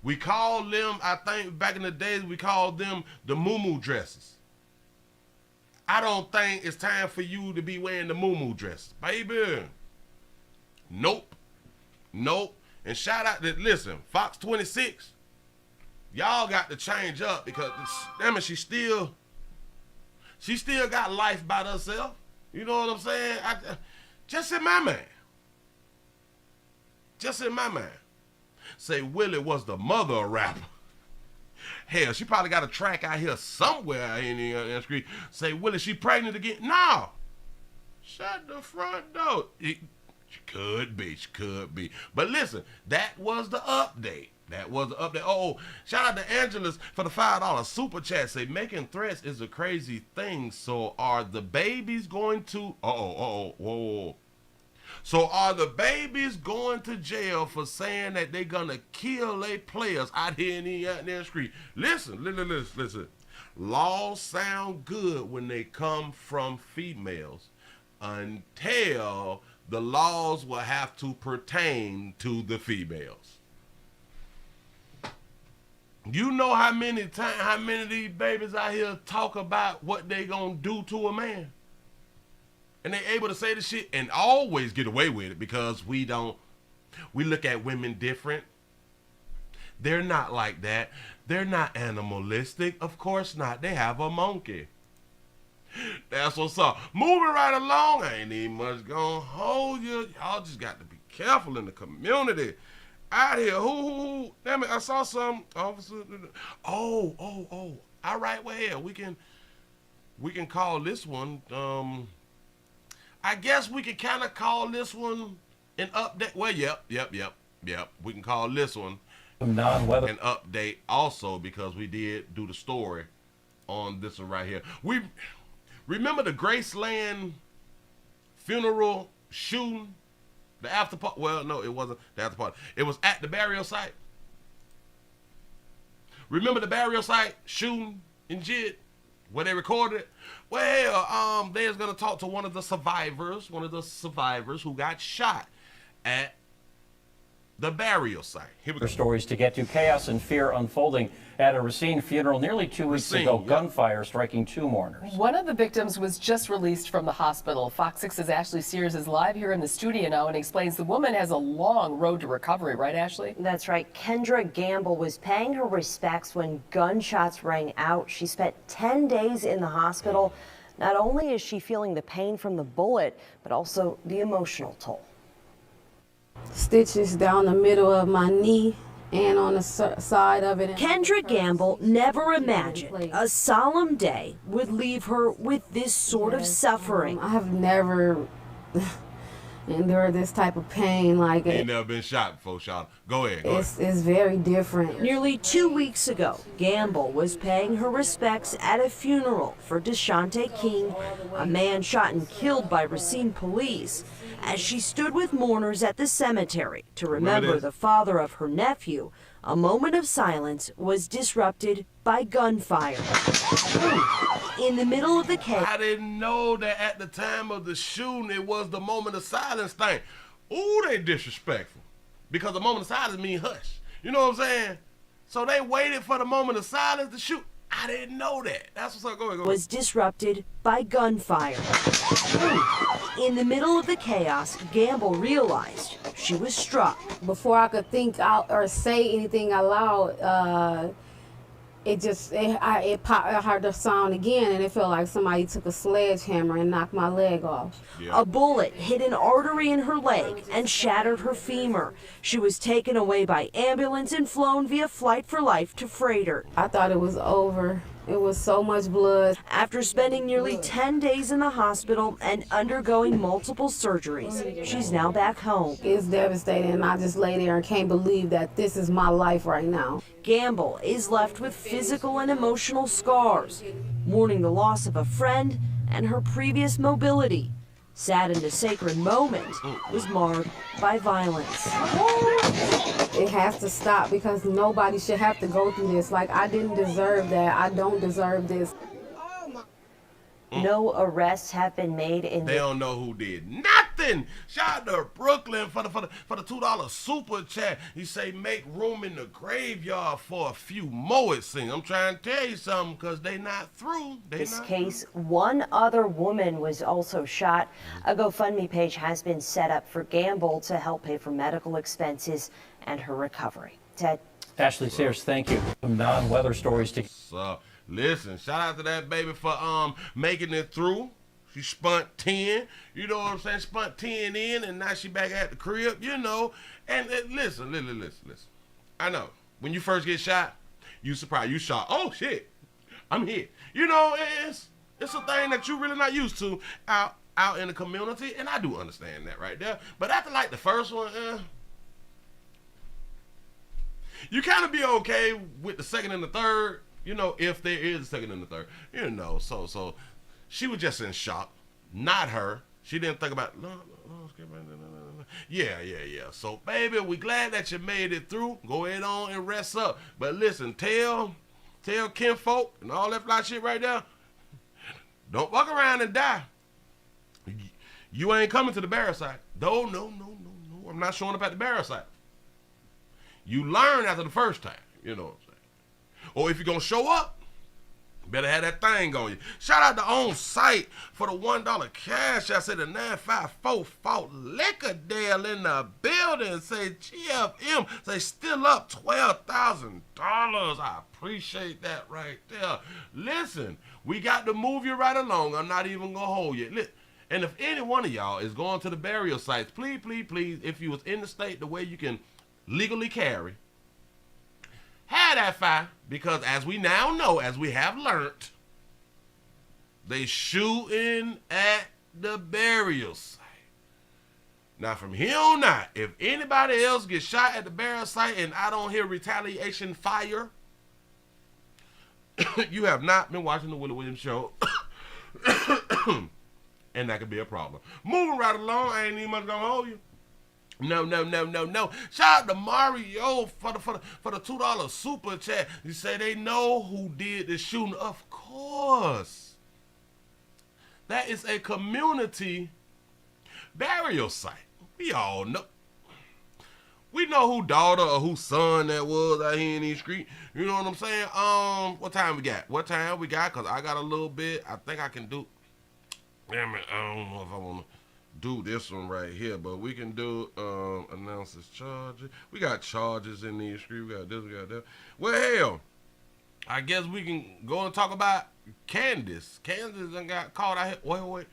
We called them, I think back in the days, we called them the moo-moo dresses. I don't think it's time for you to be wearing the moo-moo dress, baby. Nope. Nope. And shout out to, listen, Fox 26, y'all got to change up because, damn it, she still got life by herself. You know what I'm saying? Just in my mind. Say Willie was the mother of rapper. Hell, she probably got a track out here somewhere in the street. Say, Willie, she pregnant again? No. Shut the front door. She could be. But listen, that was the update. Oh, shout out to Angela's for the $5 super chat. Say, making threats is a crazy thing. So are the babies going to... whoa. So are the babies going to jail for saying that they're going to kill their players out here in the street? Listen. Laws sound good when they come from females until the laws will have to pertain to the females. You know how many of these babies out here talk about what they gonna do to a man? And they able to say the shit and always get away with it because we look at women different. They're not like that. They're not animalistic. Of course not. They have a monkey. That's what's up. Moving right along. I ain't even much gonna hold you. Y'all just got to be careful in the community. Out here. Who? Damn it, I saw some officer. Oh. All right, well, here, we can call this one, I guess we can kind of call this one an update. Well, yep. We can call this one an update also because we did do the story on this one right here. We remember the Graceland funeral shooting, the after party. Well, no, it wasn't the after party. It was at the burial site. Remember the burial site shooting in JIT? Where they recorded it? Well, they was gonna talk to one of the survivors who got shot at the burial site. Here we go. Stories to get to. Chaos and fear unfolding at a Racine funeral nearly 2 weeks ago. Gunfire striking 2 mourners. One of the victims was just released from the hospital. Fox 6's Ashley Sears is live here in the studio now and explains the woman has a long road to recovery, right, Ashley? That's right. Kendra Gamble was paying her respects when gunshots rang out. She spent 10 days in the hospital. Not only is she feeling the pain from the bullet, but also the emotional toll. Stitches down the middle of my knee and on the side of it. Kendra Gamble never imagined a solemn day would leave her with this sort of suffering. I have never endured this type of pain like it. Ain't never been shot before, Sean. Go ahead. It's very different. Nearly 2 weeks ago, Gamble was paying her respects at a funeral for Deshante King, a man shot and killed by Racine police, as she stood with mourners at the cemetery to remember the father of her nephew. A moment of silence was disrupted by gunfire. In the middle of the chaos. I didn't know that at the time of the shooting it was the moment of silence thing. Ooh, they disrespectful. Because the moment of silence means hush. You know what I'm saying? So they waited for the moment of silence to shoot. I didn't know that. That's what's up. Go ahead. Was disrupted by gunfire. In the middle of the chaos, Gamble realized she was struck. Before I could think out or say anything out loud, I heard the sound again, and it felt like somebody took a sledgehammer and knocked my leg off. Yeah. A bullet hit an artery in her leg and shattered her femur. She was taken away by ambulance and flown via Flight for Life to Freighter. I thought it was over. It was so much blood. After spending nearly 10 days in the hospital and undergoing multiple surgeries, she's now back home. It's devastating, and I just lay there and can't believe that this is my life right now. Gamble is left with physical and emotional scars, mourning the loss of a friend and her previous mobility. Saddened, a sacred moment was marred by violence. It has to stop because nobody should have to go through this. Like, I didn't deserve that. I don't deserve this. No arrests have been made in They don't know who did nothing. Hampton. Shout out to Brooklyn for the $2 super chat. You say make room in the graveyard for a few more, it seems. I'm trying to tell you something, because they not through. This case, one other woman was also shot. A GoFundMe page has been set up for Gamble to help pay for medical expenses and her recovery. Ted. Ashley Sears, thank you. Some non-weather stories to. So, listen, shout out to that baby for making it through. She spun 10, you know what I'm saying? Spun 10 in, and now she back at the crib, you know. And listen. I know, when you first get shot, you surprised. You shot, oh shit, I'm here. You know, it's a thing that you really not used to out in the community, and I do understand that right there. But after like the first one, you kind of be okay with the second and the third, you know, if there is a second and the third, you know. So she was just in shock, not her. She didn't think about, yeah. So, baby, we glad that you made it through. Go ahead on and rest up. But listen, tell kinfolk and all that fly shit right there, don't walk around and die. You ain't coming to the burial site. No. I'm not showing up at the burial site. You learn after the first time, you know what I'm saying? Or if you're going to show up, better have that thing on you. Shout out to On Site for the $1 cash. I said the 954 Fort Liquordale in the building. Say GFM. Say still up $12,000. I appreciate that right there. Listen, we got to move you right along. I'm not even going to hold you. And if any one of y'all is going to the burial sites, please, if you was in the state the way you can legally carry, have that fire, because as we now know, as we have learned, they shooting at the burial site. Now from here on out, if anybody else gets shot at the burial site and I don't hear retaliation fire, you have not been watching the Willie Williams show. And that could be a problem. Moving right along, I ain't even much gonna hold you. No. Shout out to Mario for the $2 super chat. You say they know who did the shooting. Of course. That is a community burial site. We all know. We know who daughter or whose son that was out here in these streets. You know what I'm saying? What time we got? Because I got a little bit. I think I can do. Damn it, I don't know if I want to do this one right here, but we can do announces charges. We got charges in these streets. We got this, we got that. Well, hell, I guess we can go and talk about Candace. Candace done got caught out here. Wait.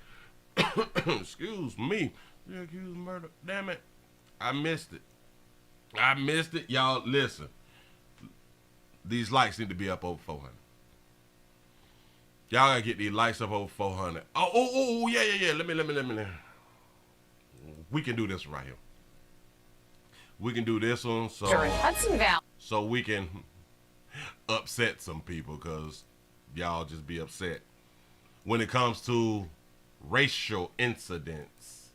Excuse me. You accused of murder. Damn it. I missed it. Y'all, listen. These likes need to be up over 400. Y'all gotta get these likes up over 400. Oh, yeah. Let me. We can do this right here. We can do this one so we can upset some people, because y'all just be upset when it comes to racial incidents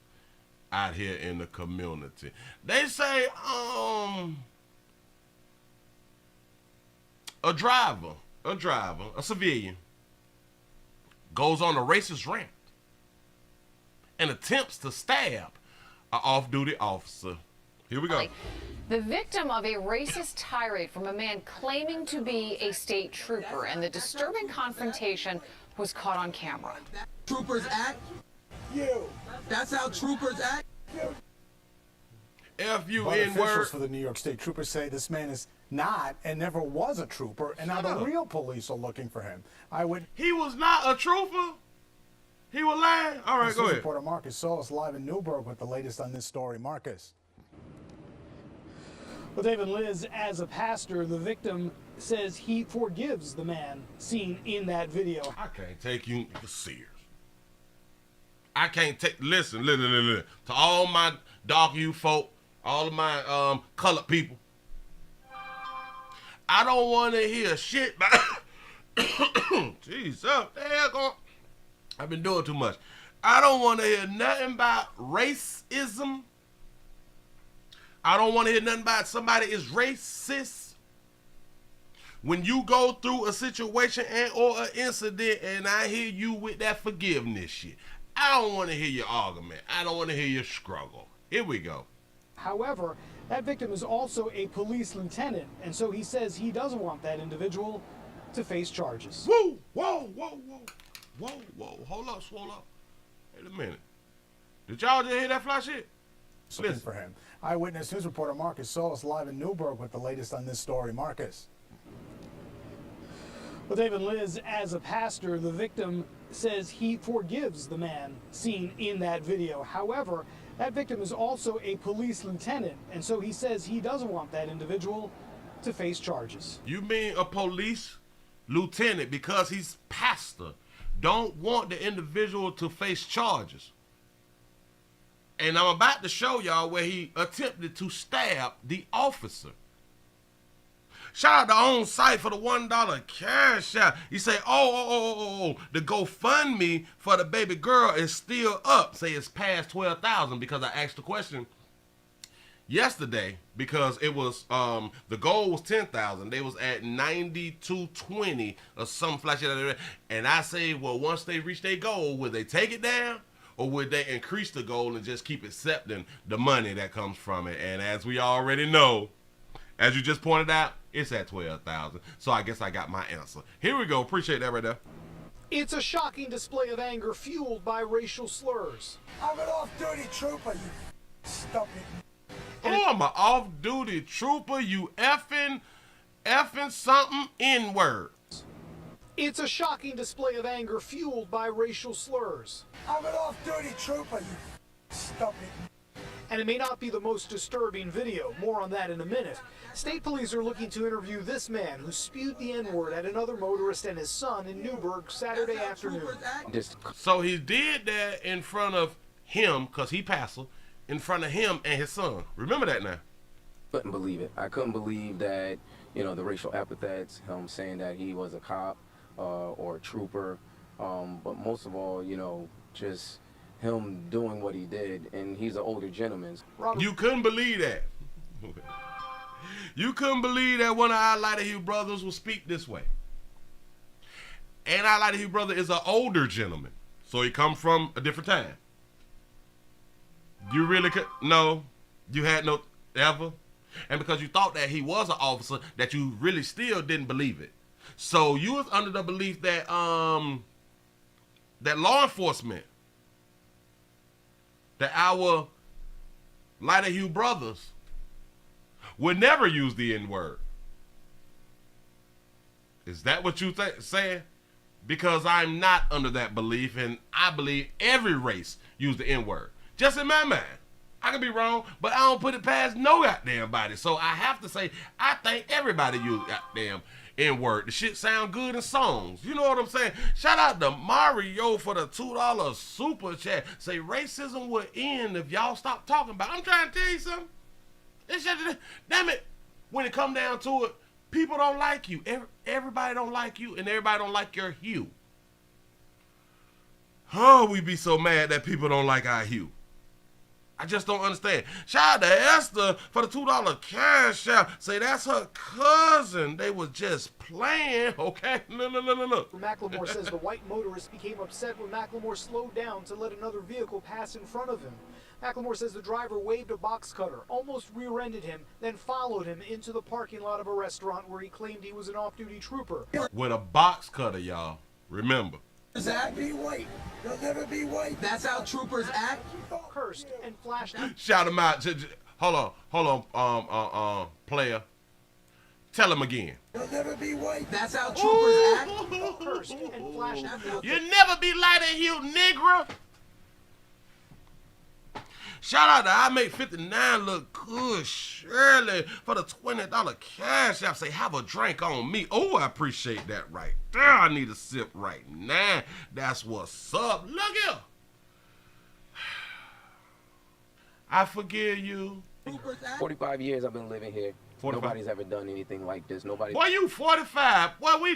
out here in the community. They say a civilian goes on a racist rant and attempts to stab an off-duty officer. Here we go. The victim of a racist tirade from a man claiming to be a state trooper, and the disturbing confrontation was caught on camera. Troopers act? You. That's how troopers act? Officials for the New York State Troopers say this man is not and never was a trooper, and now the real police are looking for him. He was not a trooper? He was lying? All right, go ahead. Reporter Marcus Solis live in Newburgh with the latest on this story. Marcus. Well, David Liz, as a pastor, the victim says he forgives the man seen in that video. I can't take you serious. I can't take, listen, to all my dark you folk, all of my colored people. I don't want to hear shit about, jeez, I've been doing too much. I don't want to hear nothing about racism. I don't want to hear nothing about somebody is racist. When you go through a situation and or an incident and I hear you with that forgiveness shit, I don't want to hear your argument. I don't want to hear your struggle. Here we go. However, that victim is also a police lieutenant, and so he says he doesn't want that individual to face charges. Whoa, whoa, whoa, whoa, whoa, whoa. Hold up, swole up. Wait a minute. Did y'all just hear that fly shit? Looking for him. Eyewitness News reporter Marcus Solis live in Newburgh with the latest on this story. Marcus. Well, David Liz, as a pastor, the victim says he forgives the man seen in that video. However, that victim is also a police lieutenant, and so he says he doesn't want that individual to face charges. You mean a police lieutenant, because he's pastor, don't want the individual to face charges? And I'm about to show y'all where he attempted to stab the officer. Shout out to On Site for the $1 cash out. You say, oh, the GoFundMe for the baby girl is still up. Say it's past 12,000 because I asked the question yesterday, because it was the goal was 10,000. They was at 9220 or something like that. And I say, well, once they reach their goal, will they take it down? Or would they increase the goal and just keep accepting the money that comes from it? And as we already know, as you just pointed out, it's at 12,000. So I guess I got my answer. Here we go. Appreciate that right there. It's a shocking display of anger fueled by racial slurs. I'm an off-duty trooper, you stupid. Oh, I'm an off-duty trooper, you effing something N-word. It's a shocking display of anger fueled by racial slurs. I'm an off-duty trooper, you stupid. And it may not be the most disturbing video. More on that in a minute. State police are looking to interview this man who spewed the N-word at another motorist and his son in Newburgh Saturday afternoon. So he did that in front of him, because he pastor, in front of him and his son. Remember that now. Couldn't believe it. I couldn't believe that, the racial epithets, him saying that he was a cop or a trooper, but most of all, just him doing what he did, and he's an older gentleman. You couldn't believe that. You couldn't believe that one of our Light of Hue brothers will speak this way. And our Light of Hue brother is an older gentleman, so he come from a different time. You really could? No, you had no ever. And because you thought that he was an officer, that you really still didn't believe it. So you was under the belief that that law enforcement, that our Light of Hue brothers would never use the N-word. Is that what you saying? Because I'm not under that belief, and I believe every race use the N-word. Just in my mind. I could be wrong, but I don't put it past no goddamn body. So I have to say, I think everybody use goddamn N-word. The shit sound good in songs. You know what I'm saying? Shout out to Mario for the $2 super chat. Say racism would end if y'all stop talking about it. I'm trying to tell you something. Damn it. When it come down to it, people don't like you. Everybody don't like you, and everybody don't like your hue. Oh, we be so mad that people don't like our hue. I just don't understand. Shout out to Esther for the $2 cash out. Say that's her cousin. They was just playing. Okay, no. Macklemore says the white motorist became upset when Macklemore slowed down to let another vehicle pass in front of him. Macklemore says the driver waved a box cutter, almost rear-ended him, then followed him into the parking lot of a restaurant where he claimed he was an off-duty trooper. With a box cutter, y'all. Remember. Act be white. They'll never be white. That's how troopers act. Cursed and flashed. Shout him out. Hold on, player. Tell him again. They'll never be white. That's how troopers act. Cursed and flashed. You'll never be Light of Hue, nigga. Shout out to I Make 59 Look Good Shirley for the $20 cash app. Say, have a drink on me. Oh, I appreciate that right there. I need a sip right now. That's what's up. Look here. I forgive you. 45 years I've been living here. 45. Nobody's ever done anything like this. Nobody. Boy, you 45. Well,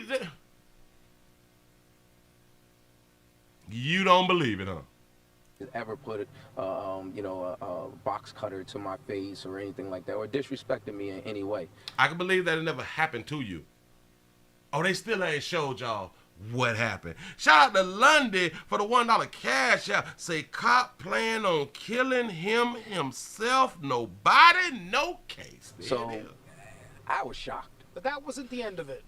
you don't believe it, huh? Ever put a box cutter to my face or anything like that, or disrespected me in any way. I can believe that it never happened to you. Oh, they still ain't showed y'all what happened. Shout out to Lundy for the $1 cash out. Say cop plan on killing him himself. Nobody, no case. There So it is. I was shocked. But that wasn't the end of it.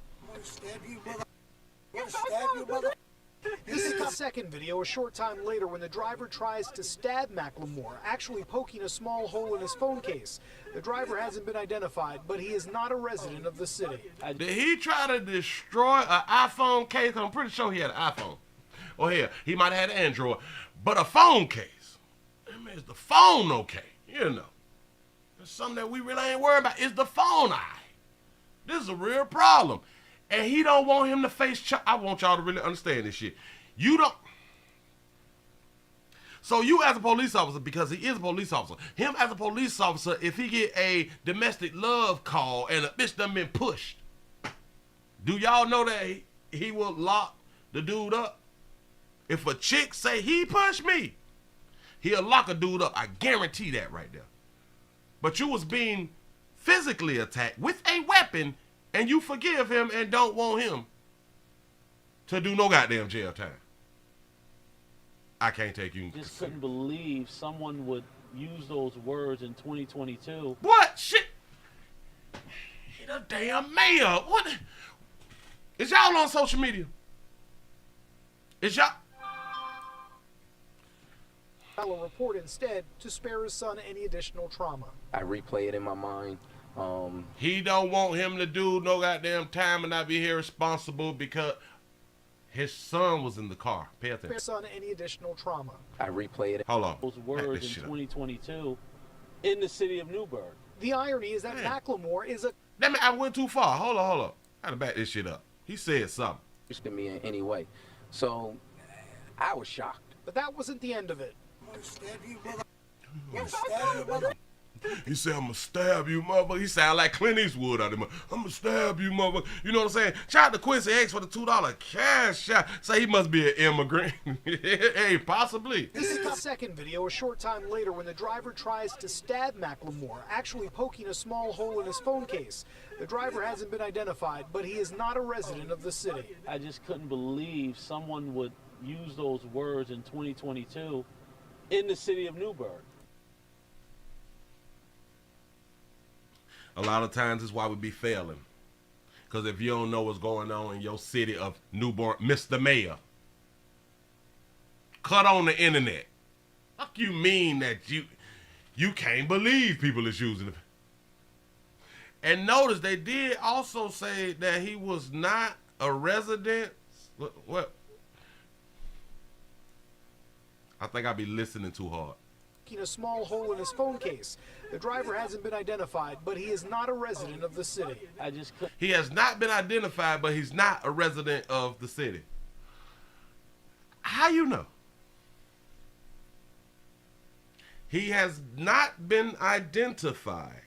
This is the second video, a short time later, when the driver tries to stab Macklemore, actually poking a small hole in his phone case. The driver hasn't been identified, but he is not a resident of the city. Did he try to destroy an iPhone case? I'm pretty sure he had an iPhone. Or here, he might have had an Android. But a phone case. I mean, is the phone okay? You know. It's something that we really ain't worried about. Is the phone eye? This is a real problem. And he don't want him to face I want y'all to really understand this shit. You don't. So you as a police officer, because he is a police officer, him as a police officer, if he get a domestic love call and a bitch done been pushed, do y'all know that he will lock the dude up? If a chick say he pushed me, he'll lock a dude up. I guarantee that right there. But you was being physically attacked with a weapon, and you forgive him and don't want him to do no goddamn jail time. I can't take you. Just couldn't believe someone would use those words in 2022. What? Shit. He the damn mayor. What? Is y'all on social media? Is y'all? File a report instead to spare his son any additional trauma. I replay it in my mind. He don't want him to do no goddamn time and not be irresponsible because his son was in the car. Pay attention. Spare his son any additional trauma. I replay it. Hold on. Those words in 2022 in the city of Newburgh. The irony is that Macklemore is a... I went too far. Hold on. I gotta back this shit up. He said something. To me in any way. So I was shocked. But that wasn't the end of it. He said, I'm gonna stab you, motherfucker. He sound like Clint Eastwood out there. I'm gonna stab you, motherfucker. You know what I'm saying? Shout out to Quincy X for the $2 cash shot. Say he must be an immigrant. Hey, possibly. This is the second video, a short time later, when the driver tries to stab Macklemore, actually poking a small hole in his phone case. The driver hasn't been identified, but he is not a resident of the city. I just couldn't believe someone would use those words in 2022 in the city of Newburgh. A lot of times is why we be failing. Because if you don't know what's going on in your city of Newburgh, Mr. Mayor, cut on the internet. Fuck you mean that you can't believe people is using it. And notice they did also say that he was not a resident. What? I think I be listening too hard. A small hole in his phone case. The driver hasn't been identified, but he is not a resident of the city. He has not been identified, but he's not a resident of the city. How you know? He has not been identified,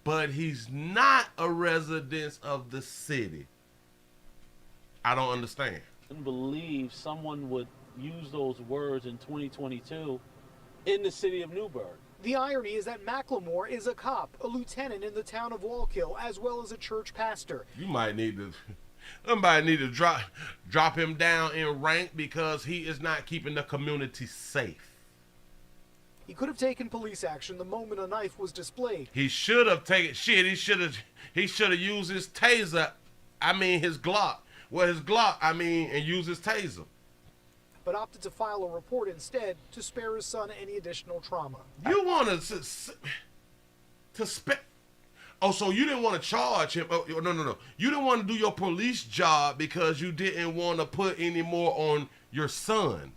but he's not a resident of the city. I don't understand. I couldn't believe someone would use those words in 2022 in the city of Newburgh. The irony is that Macklemore is a cop, a lieutenant in the town of Wallkill, as well as a church pastor. You might need to, somebody need to drop him down in rank because he is not keeping the community safe. He could have taken police action the moment a knife was displayed. He should have taken shit. He should have used his taser. I mean his Glock. Well, his Glock. I mean, and use his taser. But opted to file a report instead to spare his son any additional trauma. You want to spare? Oh, so you didn't want to charge him? Oh, no. You didn't want to do your police job because you didn't want to put any more on your son.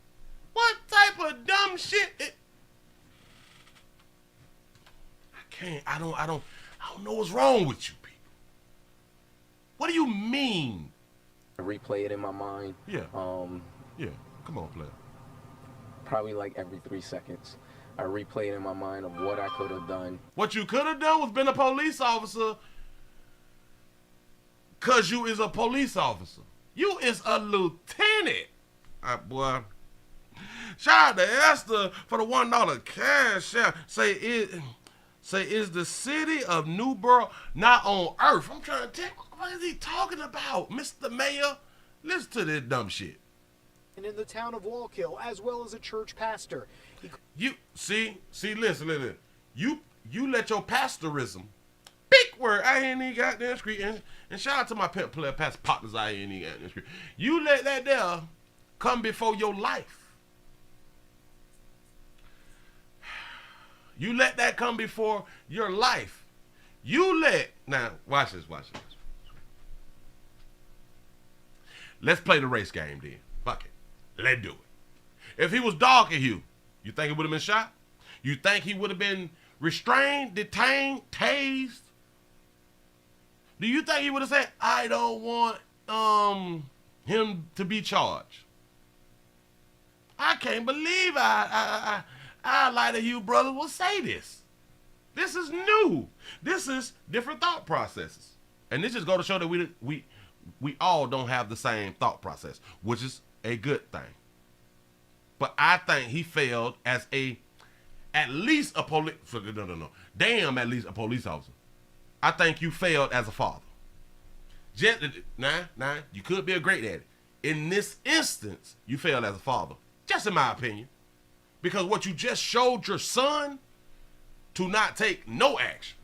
What type of dumb shit? I don't know what's wrong with you people. What do you mean? I replay it in my mind. Yeah. Yeah. Come on, player. Probably like every 3 seconds. I replay it in my mind of what I could have done. What you could have done was been a police officer, cause you is a police officer. You is a lieutenant. Boy. Shout out to Esther for the $1 cash out. Say is the city of Newburgh not on earth? I'm trying to tell you, what is he talking about, Mr. Mayor? Listen to this dumb shit. And in the town of Wallkill, as well as a church pastor. You listen. You let your pastorism, big word, I ain't even got that screen. And shout out to my pet player, pastor partners, I ain't even got that screen. You let that there come before your life. You let that come before your life. Now, watch this. Let's play the race game then. Fuck it. Let's do it. If he was darker hue, you think he would have been shot? You think he would have been restrained, detained, tased? Do you think he would have said, I don't want him to be charged? I can't believe I lighter hue brothers will say this. This is new. This is different thought processes. And this just go to show that we all don't have the same thought process, which is a good thing. But I think he failed as at least a police officer. I think you failed as a father. You could be a great daddy. In this instance, you failed as a father. Just in my opinion. Because what you just showed your son to not take no action.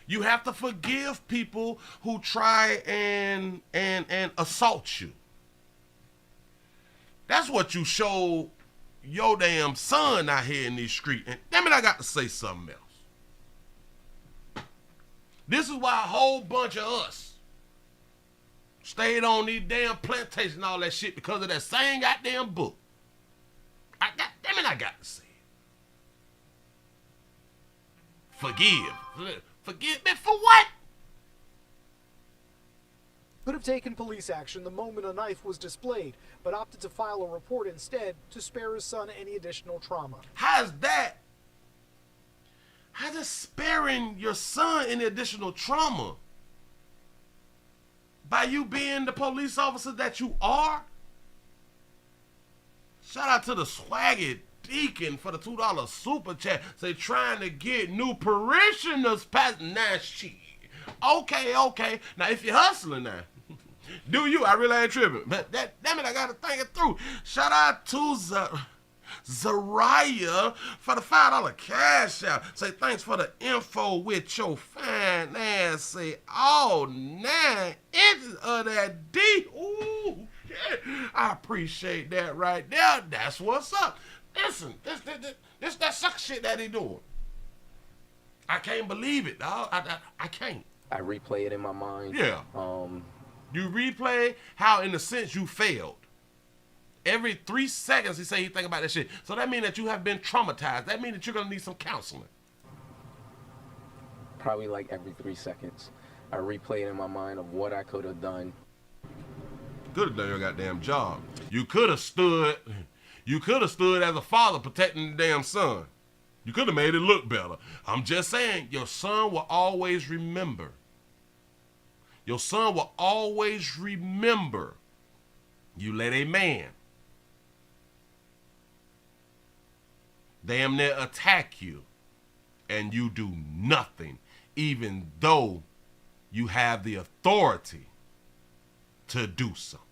You have to forgive people who try and assault you. That's what you show your damn son out here in these streets. And damn it, I got to say something else. This is why a whole bunch of us stayed on these damn plantations and all that shit because of that same goddamn book. I got to say it. Forgive me for what? Could have taken police action the moment a knife was displayed, but opted to file a report instead to spare his son any additional trauma. How's that? How's it sparing your son any additional trauma? By you being the police officer that you are? Shout out to the swaggy deacon for the $2 super chat. Say trying to get new parishioners past now shit. Okay. Now if you're hustling now, do you? I really ain't tripping. But damn it, I gotta think it through. Shout out to Zariah for the $5 cash out. Say thanks for the info with your fine ass. Say all 9 inches of that D. Ooh. I appreciate that right there. That's what's up. Listen, this that suck shit that he doing. I can't believe it, dog. I can't. I replay it in my mind. Yeah. You replay how, in a sense, you failed. Every 3 seconds, he say he think about that shit. So that means that you have been traumatized. That means that you're gonna need some counseling. Probably like every 3 seconds, I replay it in my mind of what I could have done. Could have done your goddamn job. You could have stood as a father protecting the damn son. You could have made it look better. I'm just saying, your son will always remember. Your son will always remember you let a man damn near attack you and you do nothing, even though you have the authority to do something.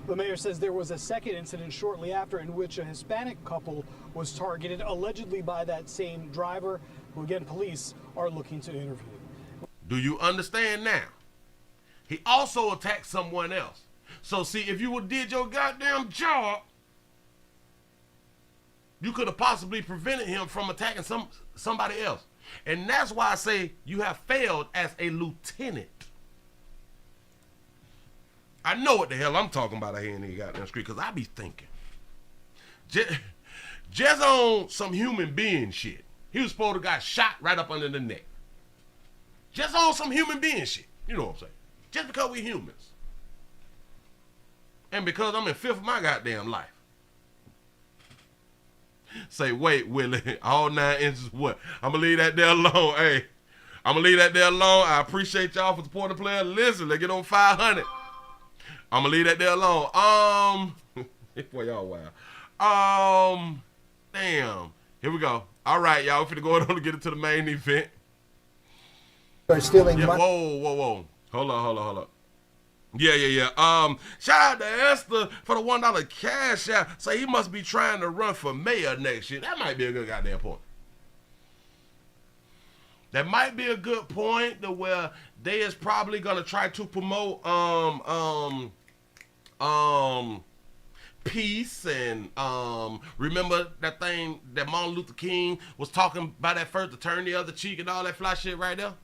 The mayor says there was a second incident shortly after in which a Hispanic couple was targeted, allegedly by that same driver, who again police are looking to interview. Do you understand now? He also attacked someone else. So see, if you would did your goddamn job, you could have possibly prevented him from attacking somebody else. And that's why I say you have failed as a lieutenant. I know what the hell I'm talking about here in the goddamn street, because I be thinking. Just on some human being shit. He was supposed to got shot right up under the neck. Just on some human being shit. You know what I'm saying? Just because we humans. And because I'm in fifth of my goddamn life. Say, wait, Willie, all 9 inches what? I'm going to leave that there alone. Hey, I'm going to leave that there alone. I appreciate y'all for supporting the player. Listen, let's get on 500. I'm going to leave that there alone. Boy, y'all wild. Damn. Here we go. All right, y'all. We're finna go on to get into the main event. Stealing money. Whoa. Hold up. Yeah. Shout out to Esther for the $1 cash out. Say he must be trying to run for mayor next year. That might be a good goddamn point. That might be a good point to where they is probably gonna try to promote peace and remember that thing that Martin Luther King was talking about at first, to turn the other cheek and all that fly shit right there?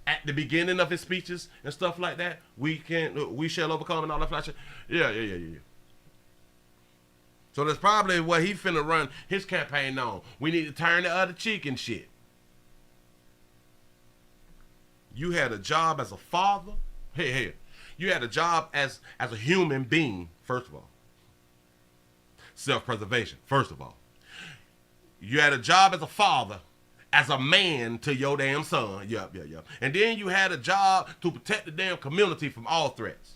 At the beginning of his speeches and stuff like that, we shall overcome and all that fly shit. Yeah. So that's probably what he finna run his campaign on. We need to turn the other cheek and shit. You had a job as a father. Hey. You had a job as a human being, first of all. Self-preservation, first of all. You had a job as a father, as a man to your damn son. Yep. And then you had a job to protect the damn community from all threats.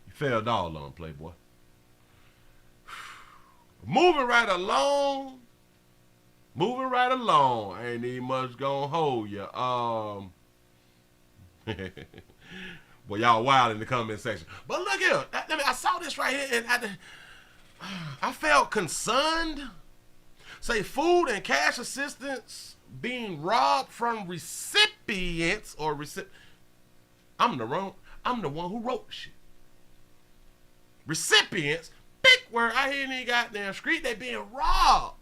You failed all on, Playboy. Moving right along. Ain't even much gonna hold you. Well, y'all wild in the comment section. But look here. I saw this right here and I felt concerned. Say food and cash assistance being robbed from recipients or I'm the one who wrote the shit. Recipients, big word. I hear any goddamn street, they being robbed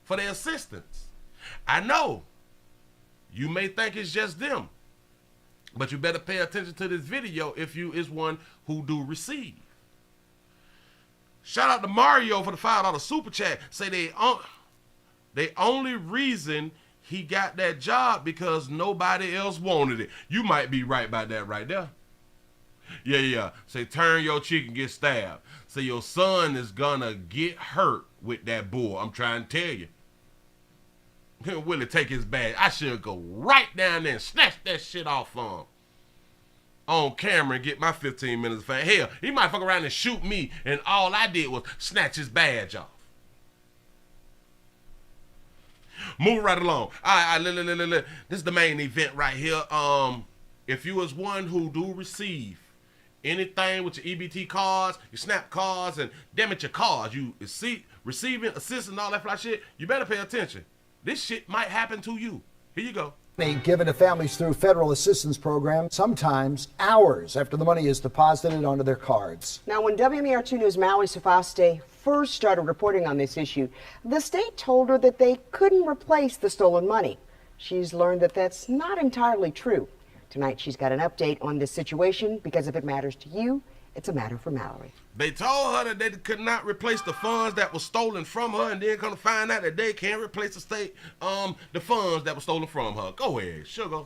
for their assistance. I know you may think it's just them, but you better pay attention to this video if you is one who do receive. Shout out to Mario for the $5 super chat. Say they only reason he got that job because nobody else wanted it. You might be right about that right there. Yeah. Say turn your cheek and get stabbed. Say your son is gonna get hurt with that bull. I'm trying to tell you. Willie take his badge. I should go right down there and snatch that shit off on camera and get my 15 minutes of fame. Hell, he might fuck around and shoot me, and all I did was snatch his badge off. Moving right along. All right, this is the main event right here. If you was one who do receive anything with your EBT cards, your SNAP cards, and damn it, your cards, you receiving assistance and all that fly shit, you better pay attention. This shit might happen to you. Here you go. Money given to families through federal assistance programs, sometimes hours after the money is deposited onto their cards. Now, when WMER2 News' Maui Safaste first started reporting on this issue, the state told her that they couldn't replace the stolen money. She's learned that that's not entirely true. Tonight, she's got an update on this situation because if it matters to you, it's a matter for Mallory. They told her that they could not replace the funds that were stolen from her, and then come to find out that they can't replace the funds that were stolen from her. Go ahead, Sugar.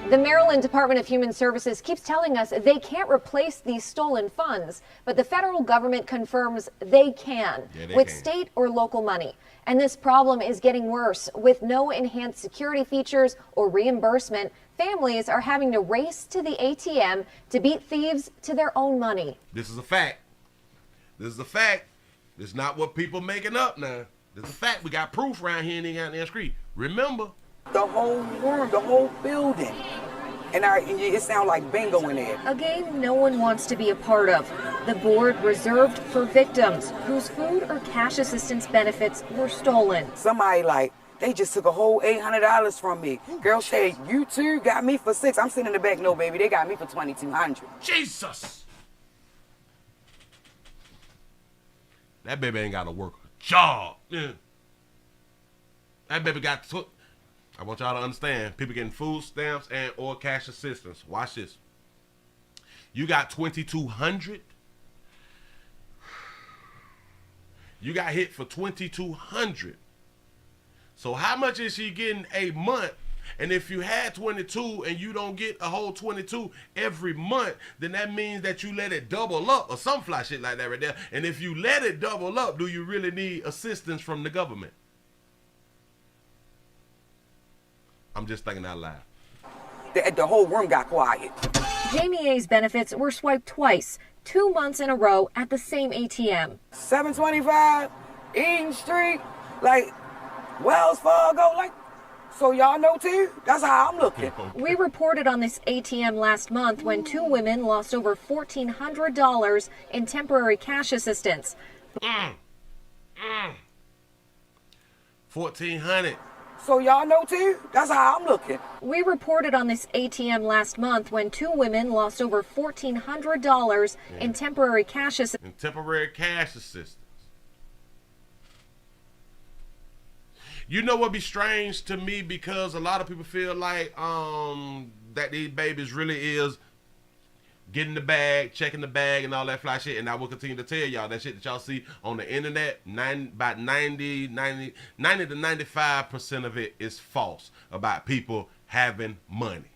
The Maryland Department of Human Services keeps telling us they can't replace these stolen funds, but the federal government confirms they can with state or local money. And this problem is getting worse. With no enhanced security features or reimbursement, families are having to race to the ATM to beat thieves to their own money. This is a fact. This is a fact. This is not what people making up now. This is a fact. We got proof around here in the street. Remember? The whole room, the whole building. And it sounds like bingo in there. A game no one wants to be a part of. The board reserved for victims whose food or cash assistance benefits were stolen. Somebody they just took a whole $800 from me. Girl said, you too got me for $6. I'm sitting in the back. No, baby, they got me for $2,200. Jesus! That baby ain't got to work a job. Yeah. That baby got I want y'all to understand, people getting food stamps and or cash assistance. Watch this. You got $2,200. You got hit for $2,200. So how much is she getting a month? And if you had 22 and you don't get a whole 22 every month, then that means that you let it double up or some fly shit like that right there. And if you let it double up, do you really need assistance from the government? I'm just thinking out loud. The whole room got quiet. Jamie A's benefits were swiped twice, 2 months in a row at the same ATM. 725 Eden Street, Wells Fargo, So y'all know too? That's how I'm looking. We reported on this ATM last month when 2 women lost over $1,400 in temporary cash assistance. $1,400. So y'all know too? That's how I'm looking. We reported on this ATM last month when 2 women lost over $1,400 in temporary cash assistance. In temporary cash assistance. You know what be strange to me, because a lot of people feel like that these babies really is getting the bag, checking the bag, and all that fly shit. And I will continue to tell y'all that shit that y'all see on the internet, about 90 to 95% of it is false about people having money,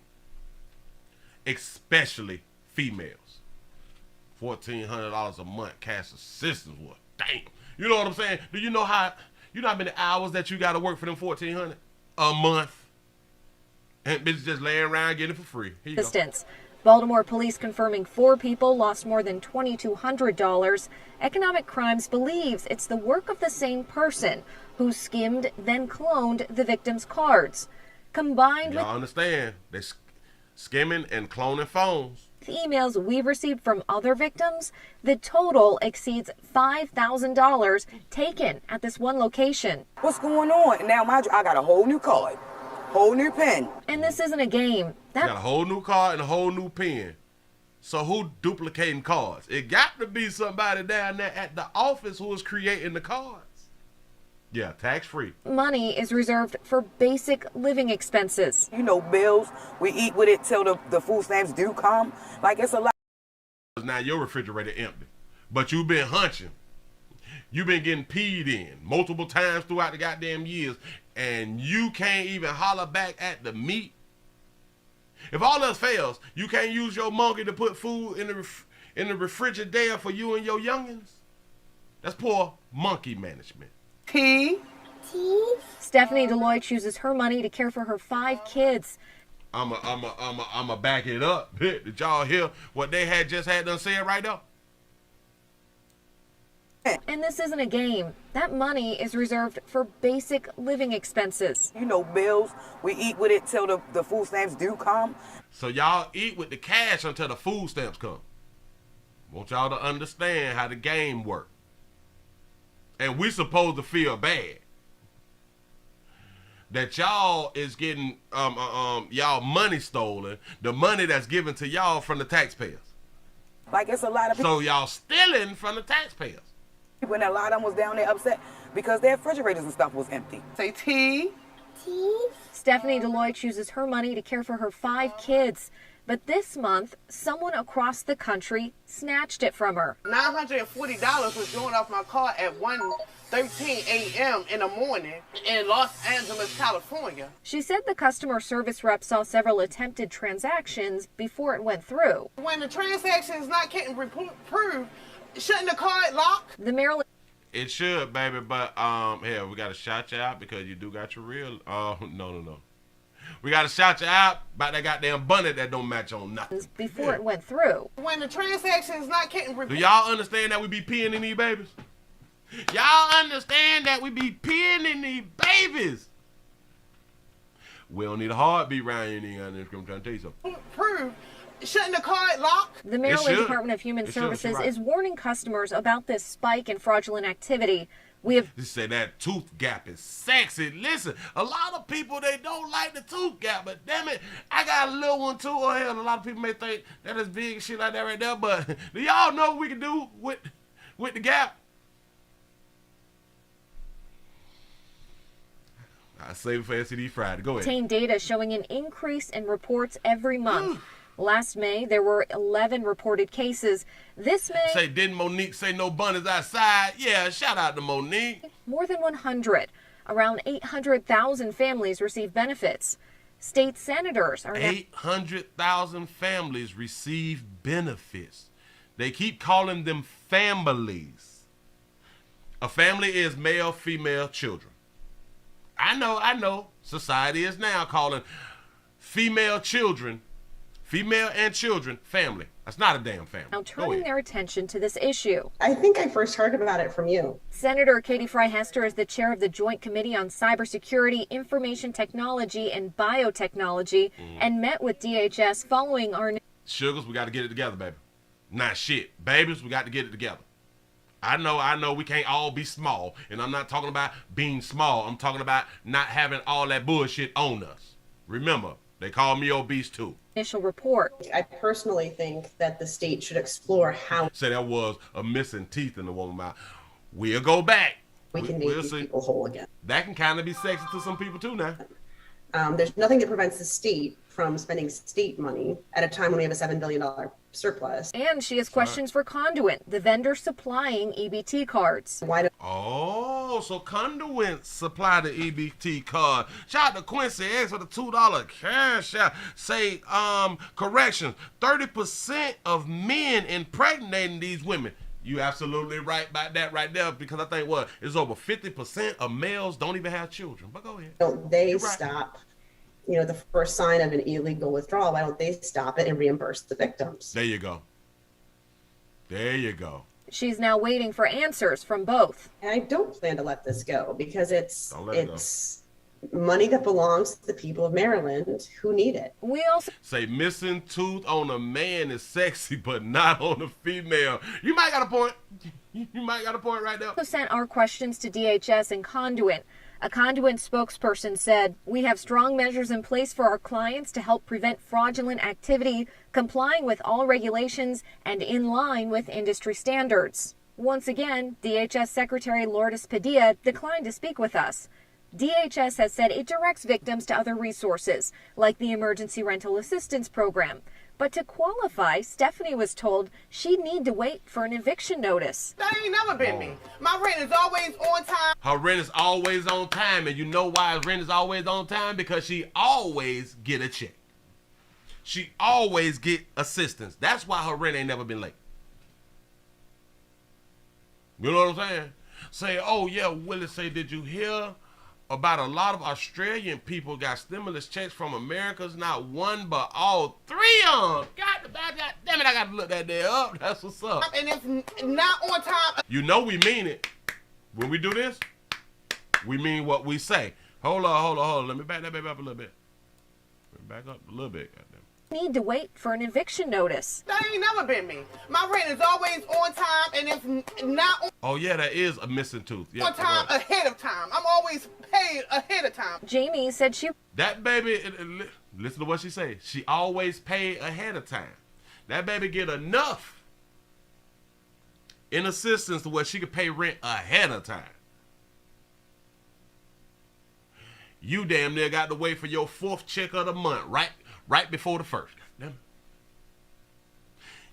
especially females. $1,400 a month cash assistance. What? Damn. You know what I'm saying? Do you know how many hours that you got to work for them $1,400 a month? And bitches just laying around getting it for free. Here you go. Baltimore police confirming 4 people lost more than $2,200. Economic Crimes believes it's the work of the same person who skimmed, then cloned the victim's cards. Combined with understand, they're skimming and cloning phones. Emails we've received from other victims, the total exceeds $5,000 taken at this one location. What's going on? Now, mind you, I got a whole new card, whole new pen. And this isn't a game. You got a whole new card and a whole new pen. So who duplicating cards? It got to be somebody down there at the office who is creating the cards. Yeah, tax-free. Money is reserved for basic living expenses. You know, bills, we eat with it till the food stamps do come. Like, it's a lot. Now your refrigerator empty, but you've been hunching. You've been getting peed in multiple times throughout the goddamn years, and you can't even holler back at the meat. If all else fails, you can't use your monkey to put food in the refrigerator for you and your youngins. That's poor monkey management. Stephanie Deloitte uses her money to care for her 5 kids. I'ma back it up. Did y'all hear what they just had done said right now? And this isn't a game. That money is reserved for basic living expenses. You know, bills, we eat with it till the food stamps do come. So y'all eat with the cash until the food stamps come. Want y'all to understand how the game works. And we supposed to feel bad that y'all is getting y'all money stolen, the money that's given to y'all from the taxpayers. Like, it's a lot of people. So y'all stealing from the taxpayers. When a lot of them was down there upset because their refrigerators and stuff was empty. Say T. Stephanie Deloitte uses her money to care for her 5 kids. But this month, someone across the country snatched it from her. $940 was going off my card at 1:13 a.m. in the morning in Los Angeles, California. She said the customer service rep saw several attempted transactions before it went through. When the transaction is not getting approved, shouldn't the card lock? The Maryland... It should, baby, but here, we got to shout you out because you do got your real... No. We got to shout you out about that goddamn bunny that don't match on nothing. Before it went through. When the transaction is not getting Do y'all understand that we be peeing in these babies? Y'all understand that we be peeing in these babies? We don't need a heartbeat around here, nigga. I'm trying to tell you something. Approved. Shouldn't the card lock? The Maryland Department of Human Services is warning customers about this spike in fraudulent activity. We have say that tooth gap is sexy. Listen, a lot of people, they don't like the tooth gap, but damn it, I got a little one too. Oh hell, a lot of people may think that is big shit like that right there, but do y'all know what we can do with the gap? I save it for STD Friday. Go ahead. Obtain data showing an increase in reports every month. Last May, there were 11 reported cases. This May... Say, didn't Monique say no bunnies outside? Yeah, shout out to Monique. More than 100. Around 800,000 families receive benefits. State senators are... 800,000 families receive benefits. They keep calling them families. A family is male, female, children. I know. Society is now calling female children Female and children, family. That's not a damn family. Now turning their attention to this issue. I think I first heard about it from you. Senator Katie Fry Hester is the chair of the Joint Committee on Cybersecurity, Information Technology, and Biotechnology, and met with DHS following our... Sugars, we got to get it together, baby. Not shit. Babies, we got to get it together. I know we can't all be small, and I'm not talking about being small. I'm talking about not having all that bullshit on us. Remember, they call me obese too. Initial report. I personally think that the state should explore how... Say there was a missing teeth in the woman's mouth. We'll go back. We can make these people whole again. That can kind of be sexy to some people too now. There's nothing that prevents the state from spending state money at a time when we have a $7 billion surplus. And she has questions for Conduent, the vendor supplying EBT cards. Oh, so Conduent supply the EBT card. Shout out to Quincy X for the $2 cash out. Say, corrections, 30% of men impregnating these women. You absolutely right about that right there, because I think it's over 50% of males don't even have children. But go ahead. Don't they stop, the first sign of an illegal withdrawal? Why don't they stop it and reimburse the victims? There you go. There you go. She's now waiting for answers from both. And I don't plan to let this go, because it's money that belongs to the people of Maryland who need it. We also say missing tooth on a man is sexy, but not on a female. You might got a point. You might got a point right there. We sent our questions to DHS and Conduent. A Conduent spokesperson said, "We have strong measures in place for our clients to help prevent fraudulent activity, complying with all regulations and in line with industry standards." Once again, DHS Secretary Lourdes Padilla declined to speak with us. DHS has said it directs victims to other resources, like the Emergency Rental Assistance Program. But to qualify, Stephanie was told she'd need to wait for an eviction notice. That ain't never been me. My rent is always on time. Her rent is always on time, and you know why rent is always on time? Because she always get a check. She always get assistance. That's why her rent ain't never been late. You know what I'm saying? Say, oh yeah, Willie, say, did you hear about a lot of Australian people got stimulus checks from America's, not one, but all three of them. God damn it, I got to look that day up. That's what's up. And it's not on time. You know we mean it. When we do this, we mean what we say. Hold on. Let me back that baby up a little bit. Back up a little bit. Goddamn. Need to wait for an eviction notice. That ain't never been me. My rent is always on time, and it's not on... Oh yeah, that is a missing tooth. Yeah, on time, ahead of time. I'm always paid ahead of time. Jamie said that baby, listen to what she say. She always paid ahead of time. That baby get enough in assistance to where she could pay rent ahead of time. You damn near got to wait for your 4th check of the month, right before the 1st.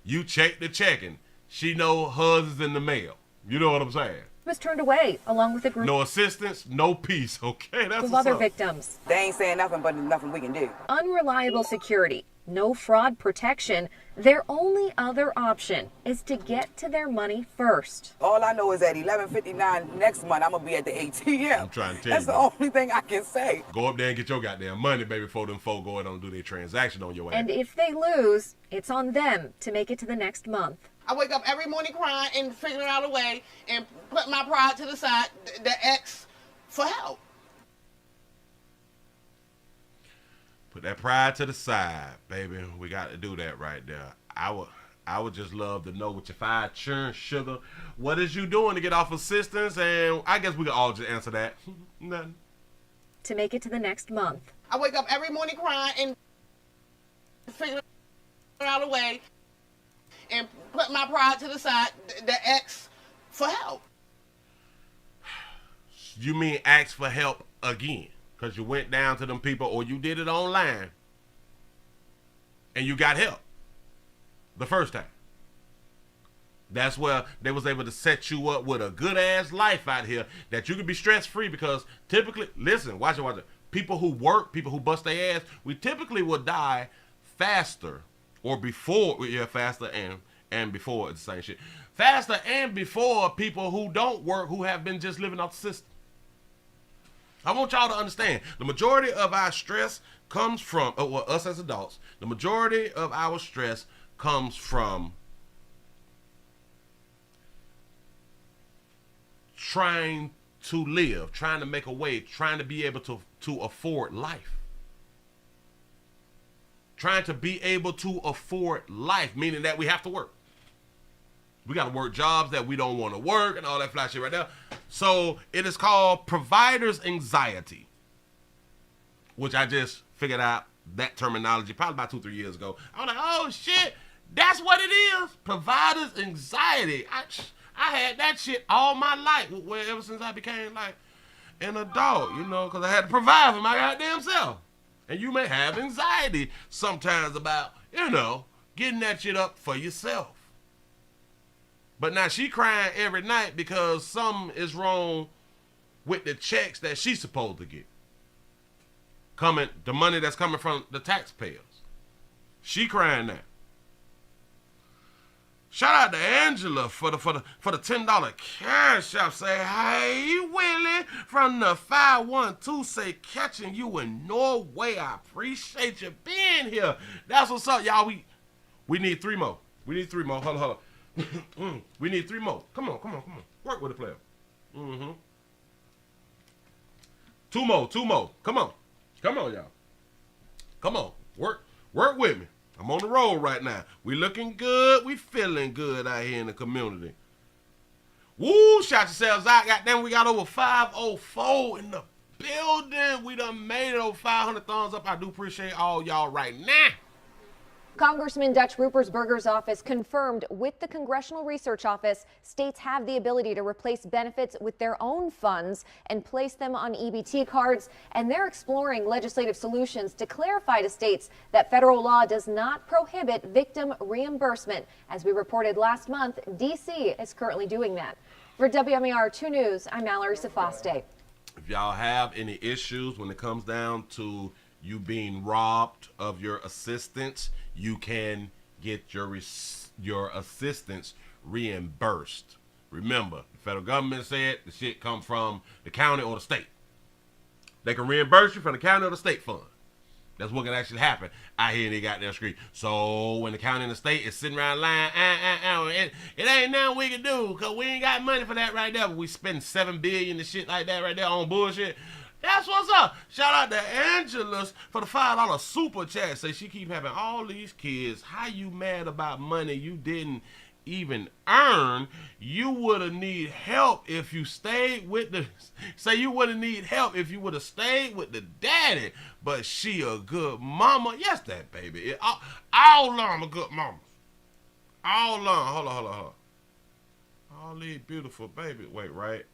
You check the checking. She know hers is in the mail. You know what I'm saying? Was turned away along with a group. No assistance, no peace. Okay, that's of other victims. They ain't saying nothing, but there's nothing we can do. Unreliable security, no fraud protection. Their only other option is to get to their money first. All I know is at 11:59 next month, I'm gonna be at the ATM. I'm trying to tell That's you. That's the only thing I can say. Go up there and get your goddamn money, baby, before them folk go ahead and do their transaction on your ass. And if they lose, it's on them to make it to the next month. I wake up every morning crying and figuring out a way and put my pride to the side, the X for help. Put that pride to the side, baby. We got to do that right there. I would just love to know with your fire churn sugar, what is you doing to get off assistance? And I guess we can all just answer that. Nothing. To make it to the next month. I wake up every morning crying and figuring out a way and put my pride to the side, the X for help. You mean ask for help again? Because you went down to them people or you did it online and you got help the first time. That's where they was able to set you up with a good-ass life out here that you can be stress-free, because typically, listen, watch it. People who work, people who bust their ass, we typically will die faster or before, faster and before, it's the same shit. Faster and before people who don't work, who have been just living off the system. I want y'all to understand, the majority of our stress comes from, well, us as adults, the majority of our stress comes from trying to live, trying to make a way, trying to be able to afford life. Trying to be able to afford life, meaning that we have to work. We got to work jobs that we don't want to work and all that fly shit right there. So it is called provider's anxiety, which I just figured out that terminology probably about 2-3 years ago. I was like, oh shit, that's what it is. Provider's anxiety. I had that shit all my life, ever since I became like an adult, you know, because I had to provide for my goddamn self. And you may have anxiety sometimes about, you know, getting that shit up for yourself. But now she crying every night because something is wrong with the checks that she's supposed to get. The money that's coming from the taxpayers. She crying now. Shout out to Angela for the $10 cash app. Say, hey, Willie from the 512 say, catching you in Norway. I appreciate you being here. That's what's up, y'all. We need 3 more. We need 3 more. Hold on. We need 3 more. Come on. Work with the player. 2 more. Come on, y'all. Come on. Work with me. I'm on the road right now. We looking good. We feeling good out here in the community. Woo, shout yourselves out. Goddamn, we got over 504 in the building. We done made it over 500 thumbs up. I do appreciate all y'all right now. Congressman Dutch Rupersberger's office confirmed with the Congressional Research Office states have the ability to replace benefits with their own funds and place them on EBT cards, and they're exploring legislative solutions to clarify to states that federal law does not prohibit victim reimbursement. As we reported last month, D.C. is currently doing that. For WMAR 2 News, I'm Mallory Safaste. If y'all have any issues when it comes down to you being robbed of your assistance, you can get your assistance reimbursed. Remember, the federal government said the shit come from the county or the state. They can reimburse you from the county or the state fund. That's what can actually happen out here in the goddamn street. So when the county and the state is sitting around lying, it ain't nothing we can do because we ain't got money for that right there. But we spend $7 billion and shit like that right there on bullshit. That's what's up. Shout out to Angela's for the $5 super chat. Say she keep having all these kids. How you mad about money you didn't even earn? You would have need help if you stayed with the. Say you would have need help if you would have stayed with the daddy. But she a good mama. Yes, that baby. All along a good mama. All along. Hold on. All these beautiful babies. Wait, right?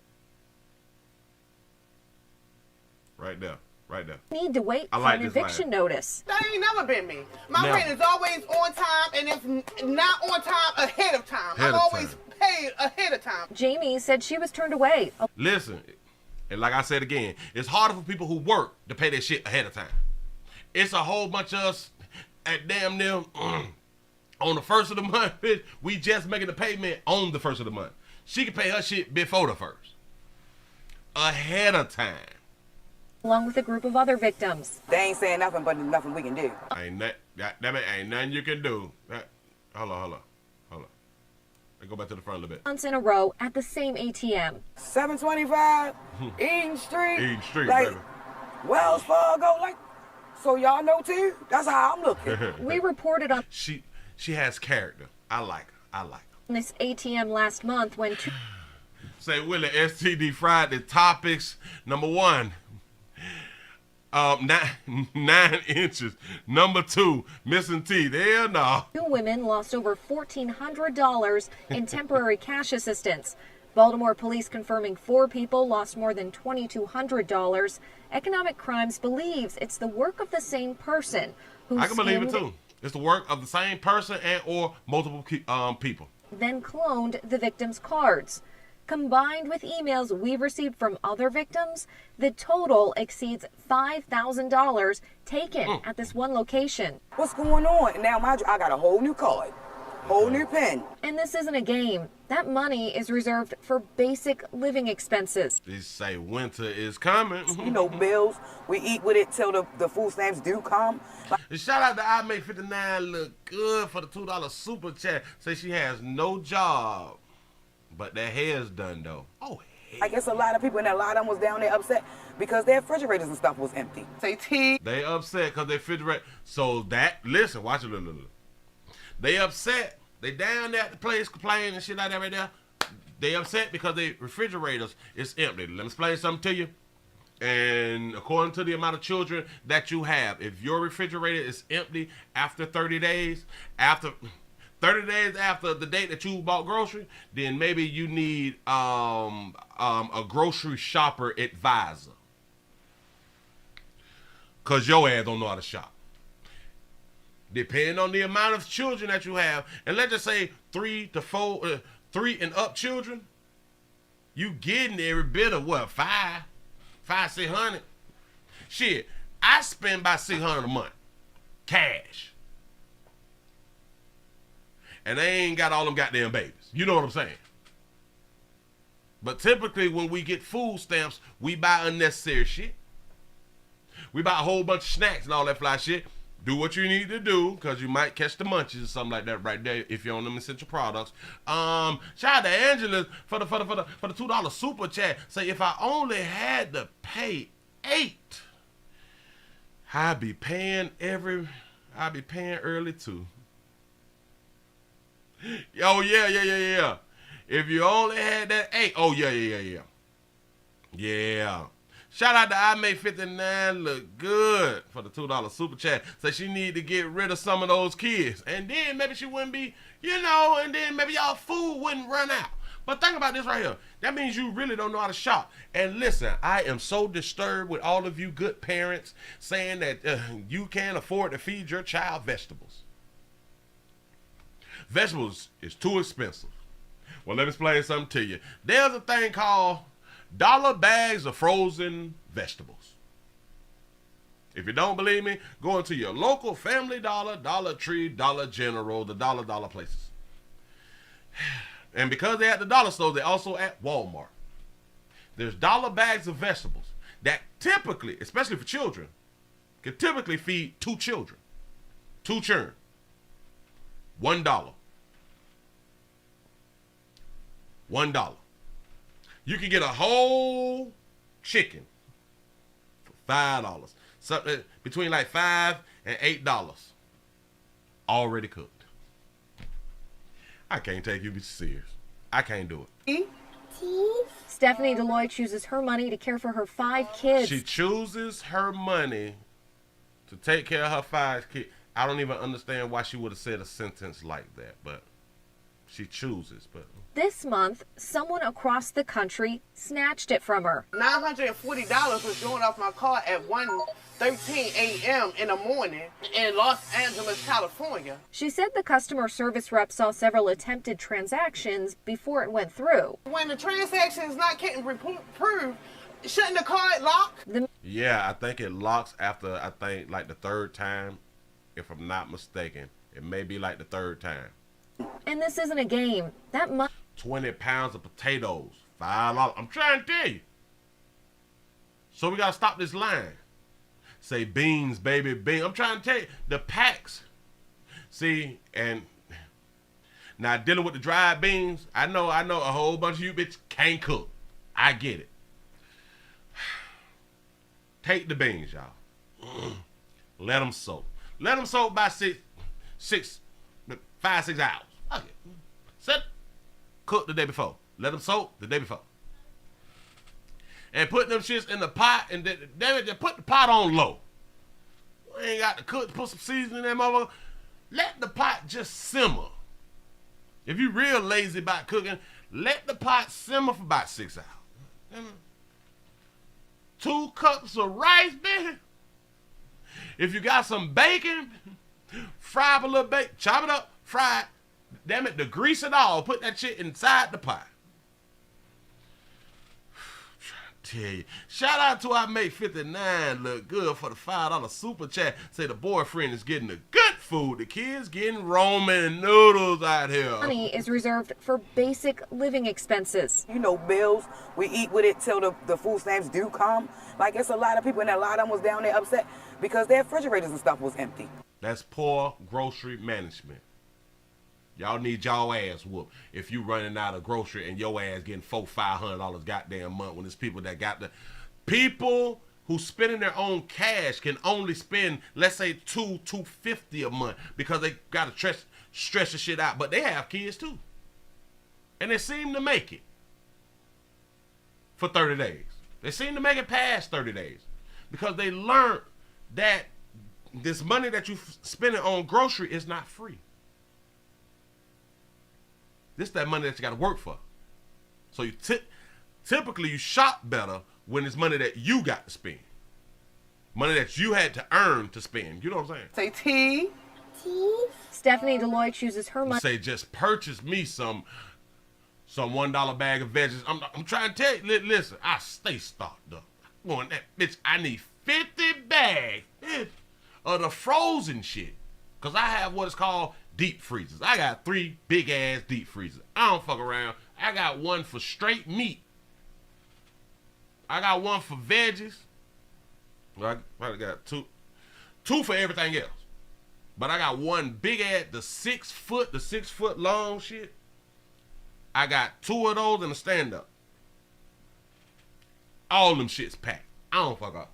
Right there. Need to wait for an eviction notice. That ain't never been me. My rent is always on time, and if not on time, ahead of time. I'm always paid ahead of time. Jamie said she was turned away. Listen, and like I said again, it's harder for people who work to pay their shit ahead of time. It's a whole bunch of us at damn near on the first of the month, bitch. We just making the payment on the first of the month. She can pay her shit before the first. Ahead of time. Along with a group of other victims. They ain't saying nothing, but there's nothing we can do. Ain't nothing you can do. Hold on. Let's go back to the front a little bit. Months in a row at the same ATM. 725 Eden Street. Like, baby. Wells Fargo, like, so y'all know too? That's how I'm looking. We reported on. She has character. I like her. This ATM last month when Say, Willie, STD Friday topics. Number 1. 9 inches. Number 2, missing teeth. Hell no. 2 women lost over $1,400 in temporary cash assistance. Baltimore police confirming 4 people lost more than $2,200. Economic Crimes believes it's the work of the same person. I can believe it too. It's the work of the same person and or multiple people. Then cloned the victims' cards. Combined with emails we've received from other victims, the total exceeds $5,000 taken at this one location. What's going on? And now, mind you, I got a whole new card, whole new pen. And this isn't a game. That money is reserved for basic living expenses. They say winter is coming. You know, bills, we eat with it till the food stamps do come. And shout out to I Make 59 look good for the $2 super chat. Say she has no job, but their hair's done though. Oh, I guess a lot of people, and a lot of them was down there upset because their refrigerators and stuff was empty. Say tea. They upset because they refrigerator. So that, listen, watch it. Look. They upset. They down there at the place complaining and shit like that right there. They upset because their refrigerators is empty. Let me explain something to you. And according to the amount of children that you have, if your refrigerator is empty after 30 days, after 30 days after the date that you bought grocery, then maybe you need a grocery shopper advisor. Because your ass don't know how to shop. Depending on the amount of children that you have, and let's just say 3 and up children, you getting every bit of what, 600. Shit, I spend about $600 a month, cash. And they ain't got all them goddamn babies. You know what I'm saying? But typically when we get food stamps, we buy unnecessary shit. We buy a whole bunch of snacks and all that fly shit. Do what you need to do, because you might catch the munchies or something like that right there if you're on them essential products. Shout out to Angela for the $2 super chat. Say, if I only had to pay 8, I'd be paying early too. Oh yeah. If you only had that 8, oh yeah. Yeah. Shout out to I Make 59 look good for the $2 super chat. Say she need to get rid of some of those kids. And then maybe she wouldn't be, and then maybe y'all food wouldn't run out. But think about this right here. That means you really don't know how to shop. And listen, I am so disturbed with all of you good parents saying that you can't afford to feed your child vegetables. Vegetables is too expensive. Well, let me explain something to you. There's a thing called dollar bags of frozen vegetables. If you don't believe me, go into your local Family Dollar, Dollar Tree, Dollar General, the dollar places. And because they're at the dollar store, they're also at Walmart. There's dollar bags of vegetables that typically, especially for children, can typically feed 2 children. 2 children. $1. $1. You can get a whole chicken for $5. Something between like $5 and $8. Already cooked. I can't take you serious. I can't do it. Stephanie Deloy chooses her money to care for her 5 kids. She chooses her money to take care of her 5 kids. I don't even understand why she would have said a sentence like that, but she chooses. But this month, someone across the country snatched it from her. $940 was drawn off my card at 1:13 a.m. in the morning in Los Angeles, California. She said the customer service rep saw several attempted transactions before it went through. When the transaction is not getting approved, shouldn't the card lock? Yeah, I think it locks after, like the 3rd time, if I'm not mistaken. It may be like the 3rd time. And this isn't a game. That 20 pounds of potatoes, $5. I'm trying to tell you. So we got to stop this line. Say beans, baby, beans. I'm trying to tell you, the packs. See, and now dealing with the dried beans, I know a whole bunch of you bitches can't cook. I get it. Take the beans, y'all. Let them soak. Let them soak by 5-6 hours. Okay. Set. Cook the day before. Let them soak the day before. And put them shits in the pot, and then put the pot on low. We ain't got to cook, put some seasoning in that motherfucker. Let the pot just simmer. If you real lazy about cooking, let the pot simmer for about 6 hours. 2 cups of rice, baby. If you got some bacon, fry up a little bacon, chop it up, fry it. Damn it, to grease it all, put that shit inside the pot. Tell you. Shout out to I Make 59 look good for the $5 super chat. Say the boyfriend is getting a good food. The kids getting ramen noodles out here. Money is reserved for basic living expenses. You know, bills, we eat with it till the food stamps do come. Like, it's a lot of people, and a lot of them was down there upset because their refrigerators and stuff was empty. That's poor grocery management. Y'all need y'all ass whooped if you running out of grocery and your ass getting $400-$500 goddamn month when there's people that got the people who spending their own cash can only spend, let's say, $250 a month because they gotta stretch the shit out. But they have kids too, and they seem to make it for 30 days. They seem to make it past 30 days because they learned that this money that you spending on grocery is not free. This is that money that you got to work for. So you typically you shop better when it's money that you got to spend. Money that you had to earn to spend. You know what I'm saying? Say T. Stephanie Deloy chooses her money. Say just purchase me some $1 bag of veggies. I'm trying to tell you, listen, I stay stocked up. I'm going that bitch, I need 50 bags of the frozen shit. Cause I have what is called deep freezers. I got 3 big ass deep freezers. I don't fuck around. I got one for straight meat. I got one for veggies. Well, I probably got two for everything else. But I got one big ass, the 6 foot long shit. I got 2 of those and a stand up. All them shits packed. I don't fuck up.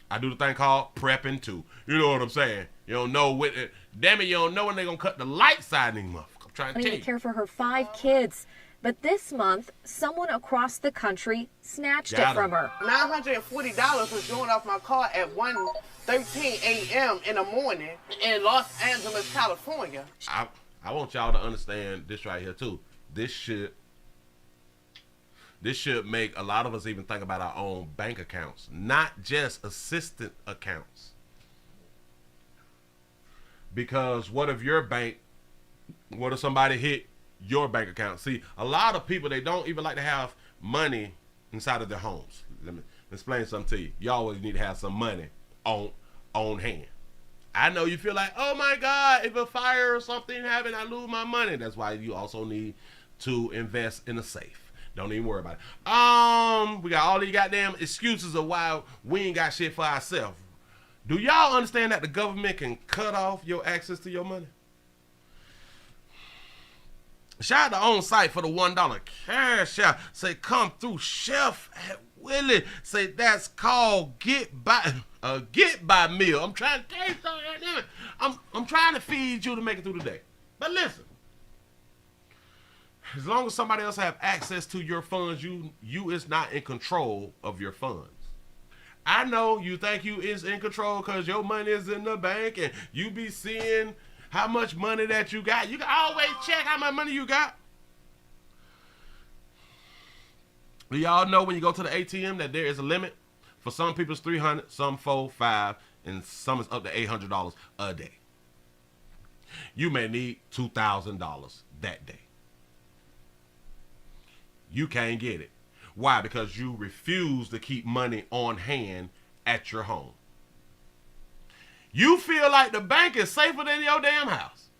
I do the thing called prepping too. You know what I'm saying? You don't know what it. Damn it, you don't know when they're gonna cut the lights out of these motherfuckers. I'm trying to tell you. Care for her 5 kids. But this month, someone across the country snatched it from her. $940 was drawn off my car at 1:13 a.m. in the morning in Los Angeles, California. I want y'all to understand this right here too. This should make a lot of us even think about our own bank accounts, not just assistant accounts. Because what if somebody hit your bank account? See, a lot of people, they don't even like to have money inside of their homes. Let me explain something to you. You always need to have some money on hand. I know you feel like, oh my God, if a fire or something happened, I lose my money. That's why you also need to invest in a safe. Don't even worry about it. We got all these goddamn excuses of why we ain't got shit for ourselves. Do y'all understand that the government can cut off your access to your money? Shout out to On Site for the $1 cash out. Say, come through, Chef at Willie. Say, that's called get by meal. I'm trying to tell you something right now. I'm trying to feed you to make it through the day. But listen, as long as somebody else have access to your funds, you is not in control of your funds. I know you think you is in control because your money is in the bank and you be seeing how much money that you got. You can always check how much money you got. Do y'all know when you go to the ATM that there is a limit? For some people it's $300, some $400, $500, and some is up to $800 a day. You may need $2,000 that day. You can't get it. Why? Because you refuse to keep money on hand at your home. You feel like the bank is safer than your damn house.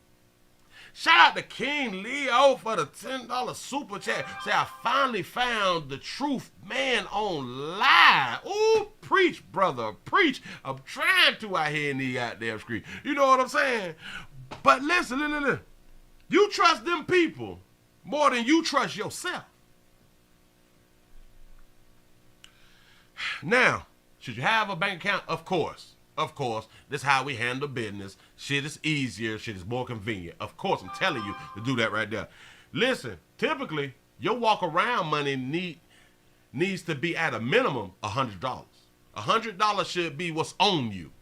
Shout out to King Leo for the $10 super chat. Say, I finally found the truth, man, on live. Ooh, preach, brother, preach. I'm trying to out here in the goddamn screen. You know what I'm saying? But listen. You trust them people more than you trust yourself. Now, should you have a bank account? Of course. This is how we handle business. Shit is easier. Shit is more convenient. Of course, I'm telling you to do that right there. Listen, typically, your walk around money needs to be at a minimum $100. $100 should be what's on you.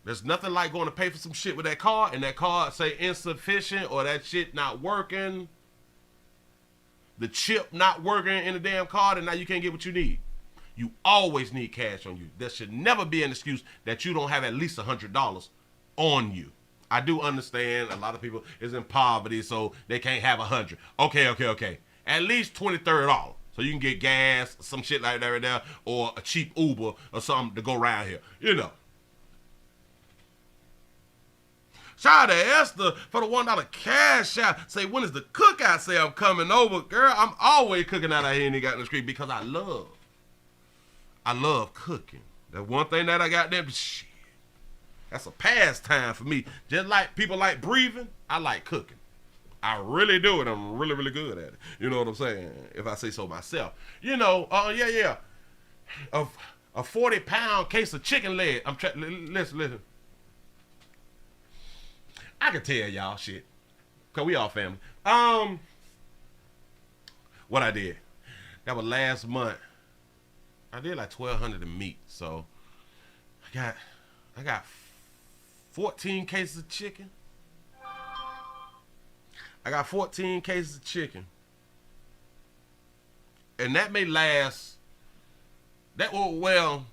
There's nothing like going to pay for some shit with that card and that card say insufficient or that shit not working. The chip not working in the damn card and now you can't get what you need. You always need cash on you. There should never be an excuse that you don't have at least $100 on you. I do understand a lot of people is in poverty, so they can't have $100. Okay. At least $20, $30. So you can get gas, some shit like that right there, or a cheap Uber or something to go around here. You know. Shout out to Esther for the $1 cash out. Say, when is the cookout? Say, I'm coming over. Girl, I'm always cooking out here in the street because I love cooking. That one thing that I got there, shit, that's a pastime for me. Just like people like breathing, I like cooking. I really do it. I'm really, really good at it. You know what I'm saying? If I say so myself. You know, yeah. A 40-pound case of chicken leg. Listen. I can tell y'all shit. Because we all family. What I did. That was last month. I did like 1,200 of meat, so I got 14 cases of chicken. I got 14 cases of chicken, and that may last. It'll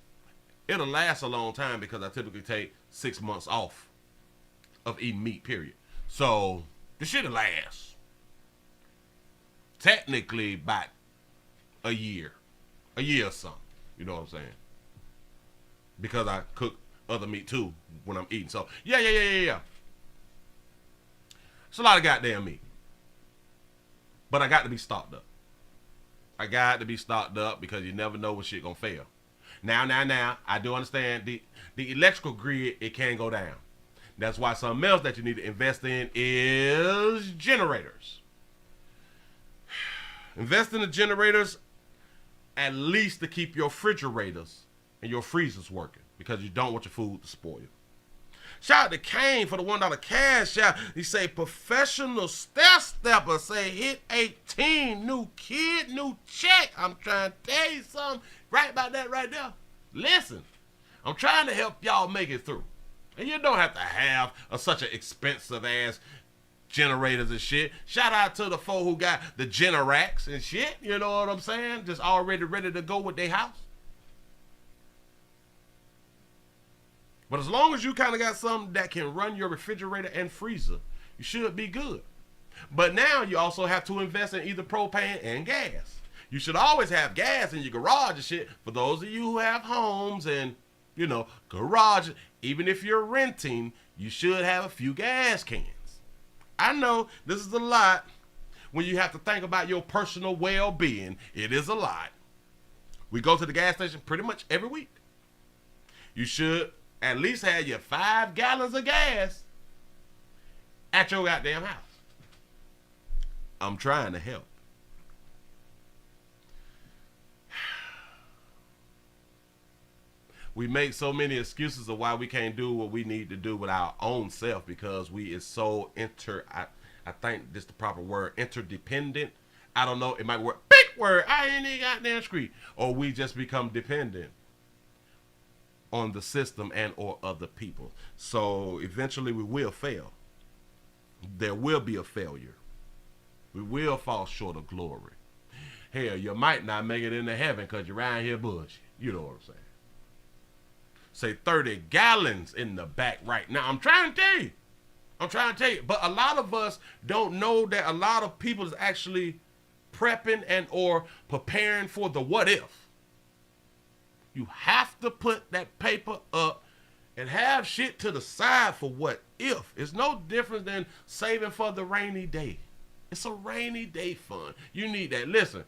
last a long time because I typically take 6 months off of eating meat. Period. So this shit'll last. Technically, about a year or something. You know what I'm saying? Because I cook other meat too when I'm eating. So, yeah. It's a lot of goddamn meat. But I got to be stocked up. I got to be stocked up because you never know when shit gonna fail. Now, I do understand the electrical grid, it can go down. That's why something else that you need to invest in is generators. Invest in the generators at least to keep your refrigerators and your freezers working because you don't want your food to spoil. Shout out to Kane for the $1 cash out. He say, professional stepper say, hit 18, new kid, new check. I'm trying to tell you something right about that right there. Listen, I'm trying to help y'all make it through. And you don't have to have such an expensive ass generators and shit. Shout out to the folk who got the Generacs and shit. You know what I'm saying? Just already ready to go with their house. But as long as you kind of got something that can run your refrigerator and freezer, you should be good. But now you also have to invest in either propane and gas. You should always have gas in your garage and shit. For those of you who have homes and, you know, garage, even if you're renting, you should have a few gas cans. I know this is a lot when you have to think about your personal well-being. It is a lot. We go to the gas station pretty much every week. You should at least have your 5 gallons of gas at your goddamn house. I'm trying to help. We make so many excuses of why we can't do what we need to do with our own self because we is so I think this is the proper word, interdependent. I don't know, it might work. Big word, I ain't even goddamn scream. Or we just become dependent on the system and or other people. So eventually we will fail. There will be a failure. We will fall short of glory. Hell, you might not make it into heaven because you're around here bullshit. You know what I'm saying? Say 30 gallons in the back right now. I'm trying to tell you. But a lot of us don't know that a lot of people is actually prepping and or preparing for the what if. You have to put that paper up and have shit to the side for what if. It's no different than saving for the rainy day. It's a rainy day fund. You need that. Listen,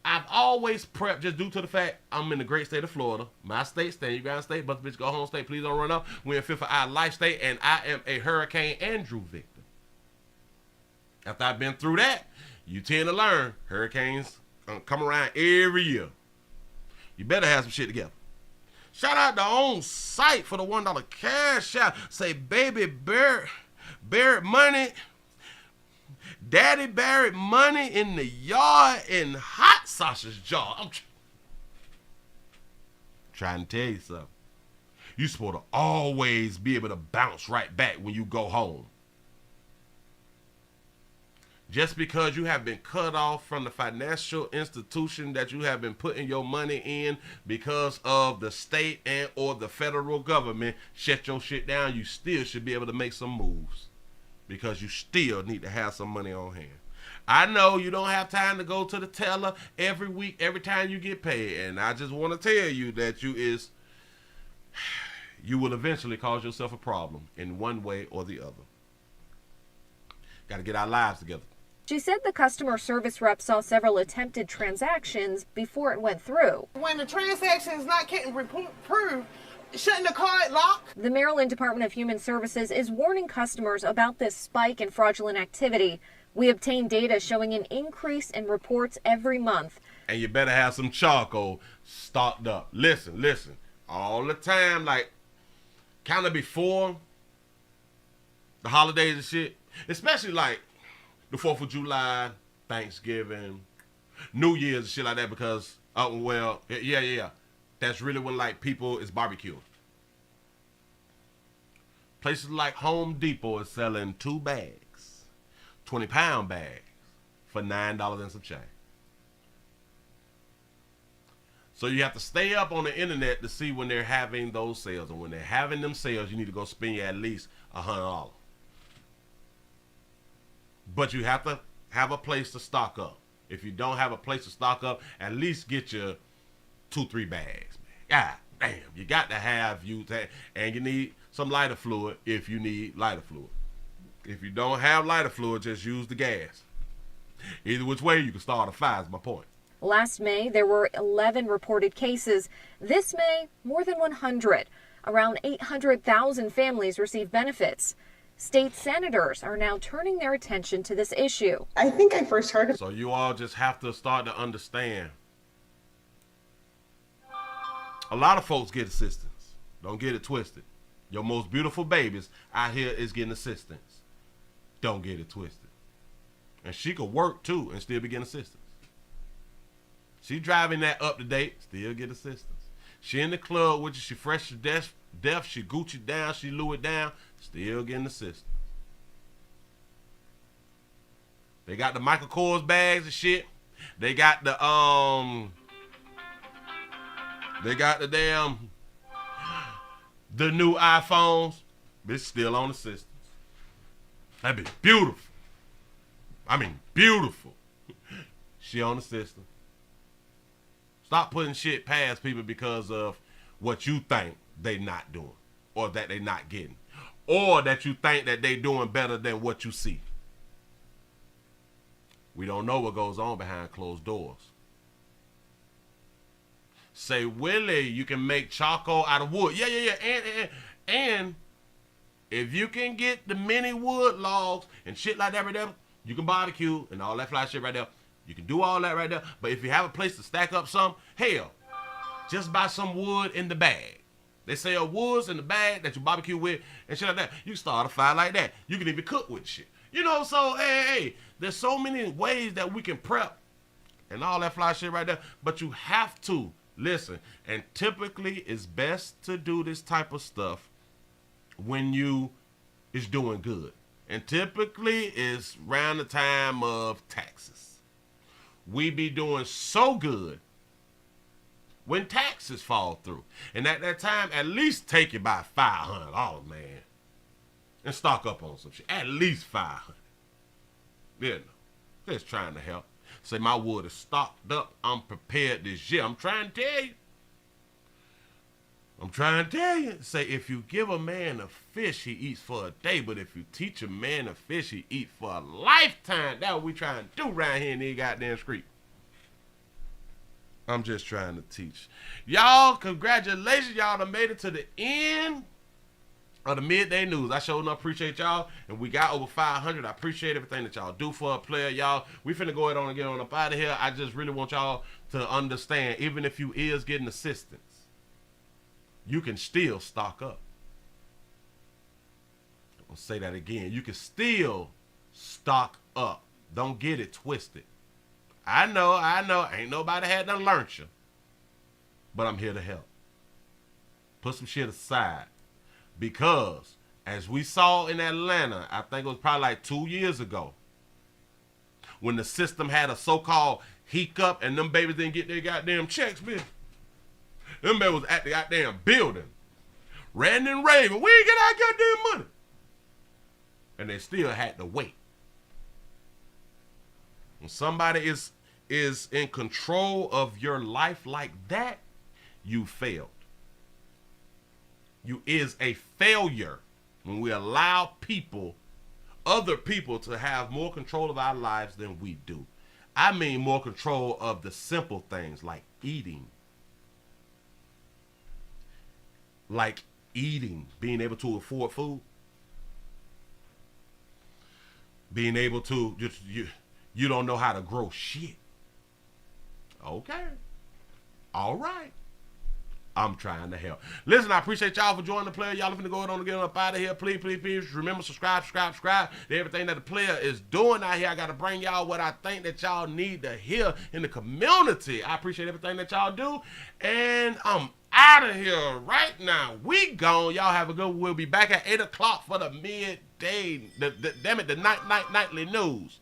I've always prepped just due to the fact I'm in the great state of Florida. My state, stand your ground state, but bitch go home state. Please don't run up. We're in 5th of our life state, and I am a Hurricane Andrew victim. After I've been through that, you tend to learn hurricanes come around every year. You better have some shit together. Shout out to On Site for the $1 cash out. Say, baby, buried money. Daddy buried money in the yard in hot sausage jar. I'm trying to tell you something. You're supposed to always be able to bounce right back when you go home. Just because you have been cut off from the financial institution that you have been putting your money in because of the state and or the federal government shut your shit down, you still should be able to make some moves because you still need to have some money on hand. I know you don't have time to go to the teller every week, every time you get paid. And I just want to tell you that you will eventually cause yourself a problem in one way or the other. Got to get our lives together. She said the customer service rep saw several attempted transactions before it went through. When the transaction is not getting approved, shouldn't the card lock? The Maryland Department of Human Services is warning customers about this spike in fraudulent activity. We obtain data showing an increase in reports every month. And you better have some charcoal stocked up. Listen. All the time, like, kind of before the holidays and shit, especially like the 4th of July, Thanksgiving, New Year's and shit like that, because, yeah. That's really when, like, people is barbecuing. Places like Home Depot is selling 2 bags, 20-pound bags, for $9 and some change. So you have to stay up on the internet to see when they're having those sales. And when they're having them sales, you need to go spend at least $100. But you have to have a place to stock up. If you don't have a place to stock up, at least get your 2-3 bags, man. God damn, you got to have and you need some lighter fluid if you need lighter fluid. If you don't have lighter fluid, just use the gas. Either which way, you can start a fire, is my point. Last May, there were 11 reported cases. This May, more than 100. Around 800,000 families receive benefits. State senators are now turning their attention to this issue. I think I first heard of. So you all just have to start to understand. A lot of folks get assistance. Don't get it twisted. Your most beautiful babies out here is getting assistance. Don't get it twisted. And she could work too and still be getting assistance. She driving that up to date, still get assistance. She in the club with you, she fresh to death, she Gucci down, she Louis down, still getting assistance. They got the Michael Kors bags and shit. They got the the new iPhones. Bitch still on assistance. That'd be beautiful. I mean, beautiful. She on assistance. Stop putting shit past people because of what you think they not doing, or that they not getting, or that you think that they doing better than what you see. We don't know what goes on behind closed doors. Say, Willie, you can make charcoal out of wood. Yeah. And if you can get the mini wood logs and shit like that right there, you can barbecue and all that fly shit right there. You can do all that right there. But if you have a place to stack up some, hell, just buy some wood in the bag. They sell woods in the bag that you barbecue with and shit like that. You can start a fire like that. You can even cook with shit. You know, so, hey, there's so many ways that we can prep and all that fly shit right there. But you have to listen. And typically, it's best to do this type of stuff when you is doing good. And typically, it's around the time of taxes. We be doing so good when taxes fall through. And at that time, at least take you by $500, man. And stock up on some shit. At least $500. You know, just trying to help. Say my wood is stocked up. I'm prepared this year. I'm trying to tell you. Say, if you give a man a fish, he eats for a day. But if you teach a man a fish, he eat for a lifetime. That's what we trying to do around here in these goddamn street. I'm just trying to teach. Y'all, congratulations. Y'all done made it to the end of the midday news. I sure enough appreciate y'all. And we got over 500. I appreciate everything that y'all do for a player, y'all. We finna go ahead on and get on up out of here. I just really want y'all to understand, even if you is getting assistance, you can still stock up. I'll say that again. You can still stock up. Don't get it twisted. I know. Ain't nobody had to learn you. But I'm here to help. Put some shit aside. Because, as we saw in Atlanta, I think it was probably like 2 years ago, when the system had a so-called hiccup and them babies didn't get their goddamn checks, man. Them babies was at the goddamn building, ranting and raving. We ain't get our goddamn money. And they still had to wait. When somebody is in control of your life like that, you failed. You is a failure when we allow other people to have more control of our lives than we do. I mean more control of the simple things like eating. Being able to afford food. Being able to, you don't know how to grow shit. Okay. All right. I'm trying to help. Listen, I appreciate y'all for joining the player. Y'all looking to go on and get up out of here. Please, please, please remember, subscribe to everything that the player is doing out here. I got to bring y'all what I think that y'all need to hear in the community. I appreciate everything that y'all do. And I'm out of here right now. We gone. Y'all have a good one. We'll be back at 8 o'clock for the midday, the nightly news.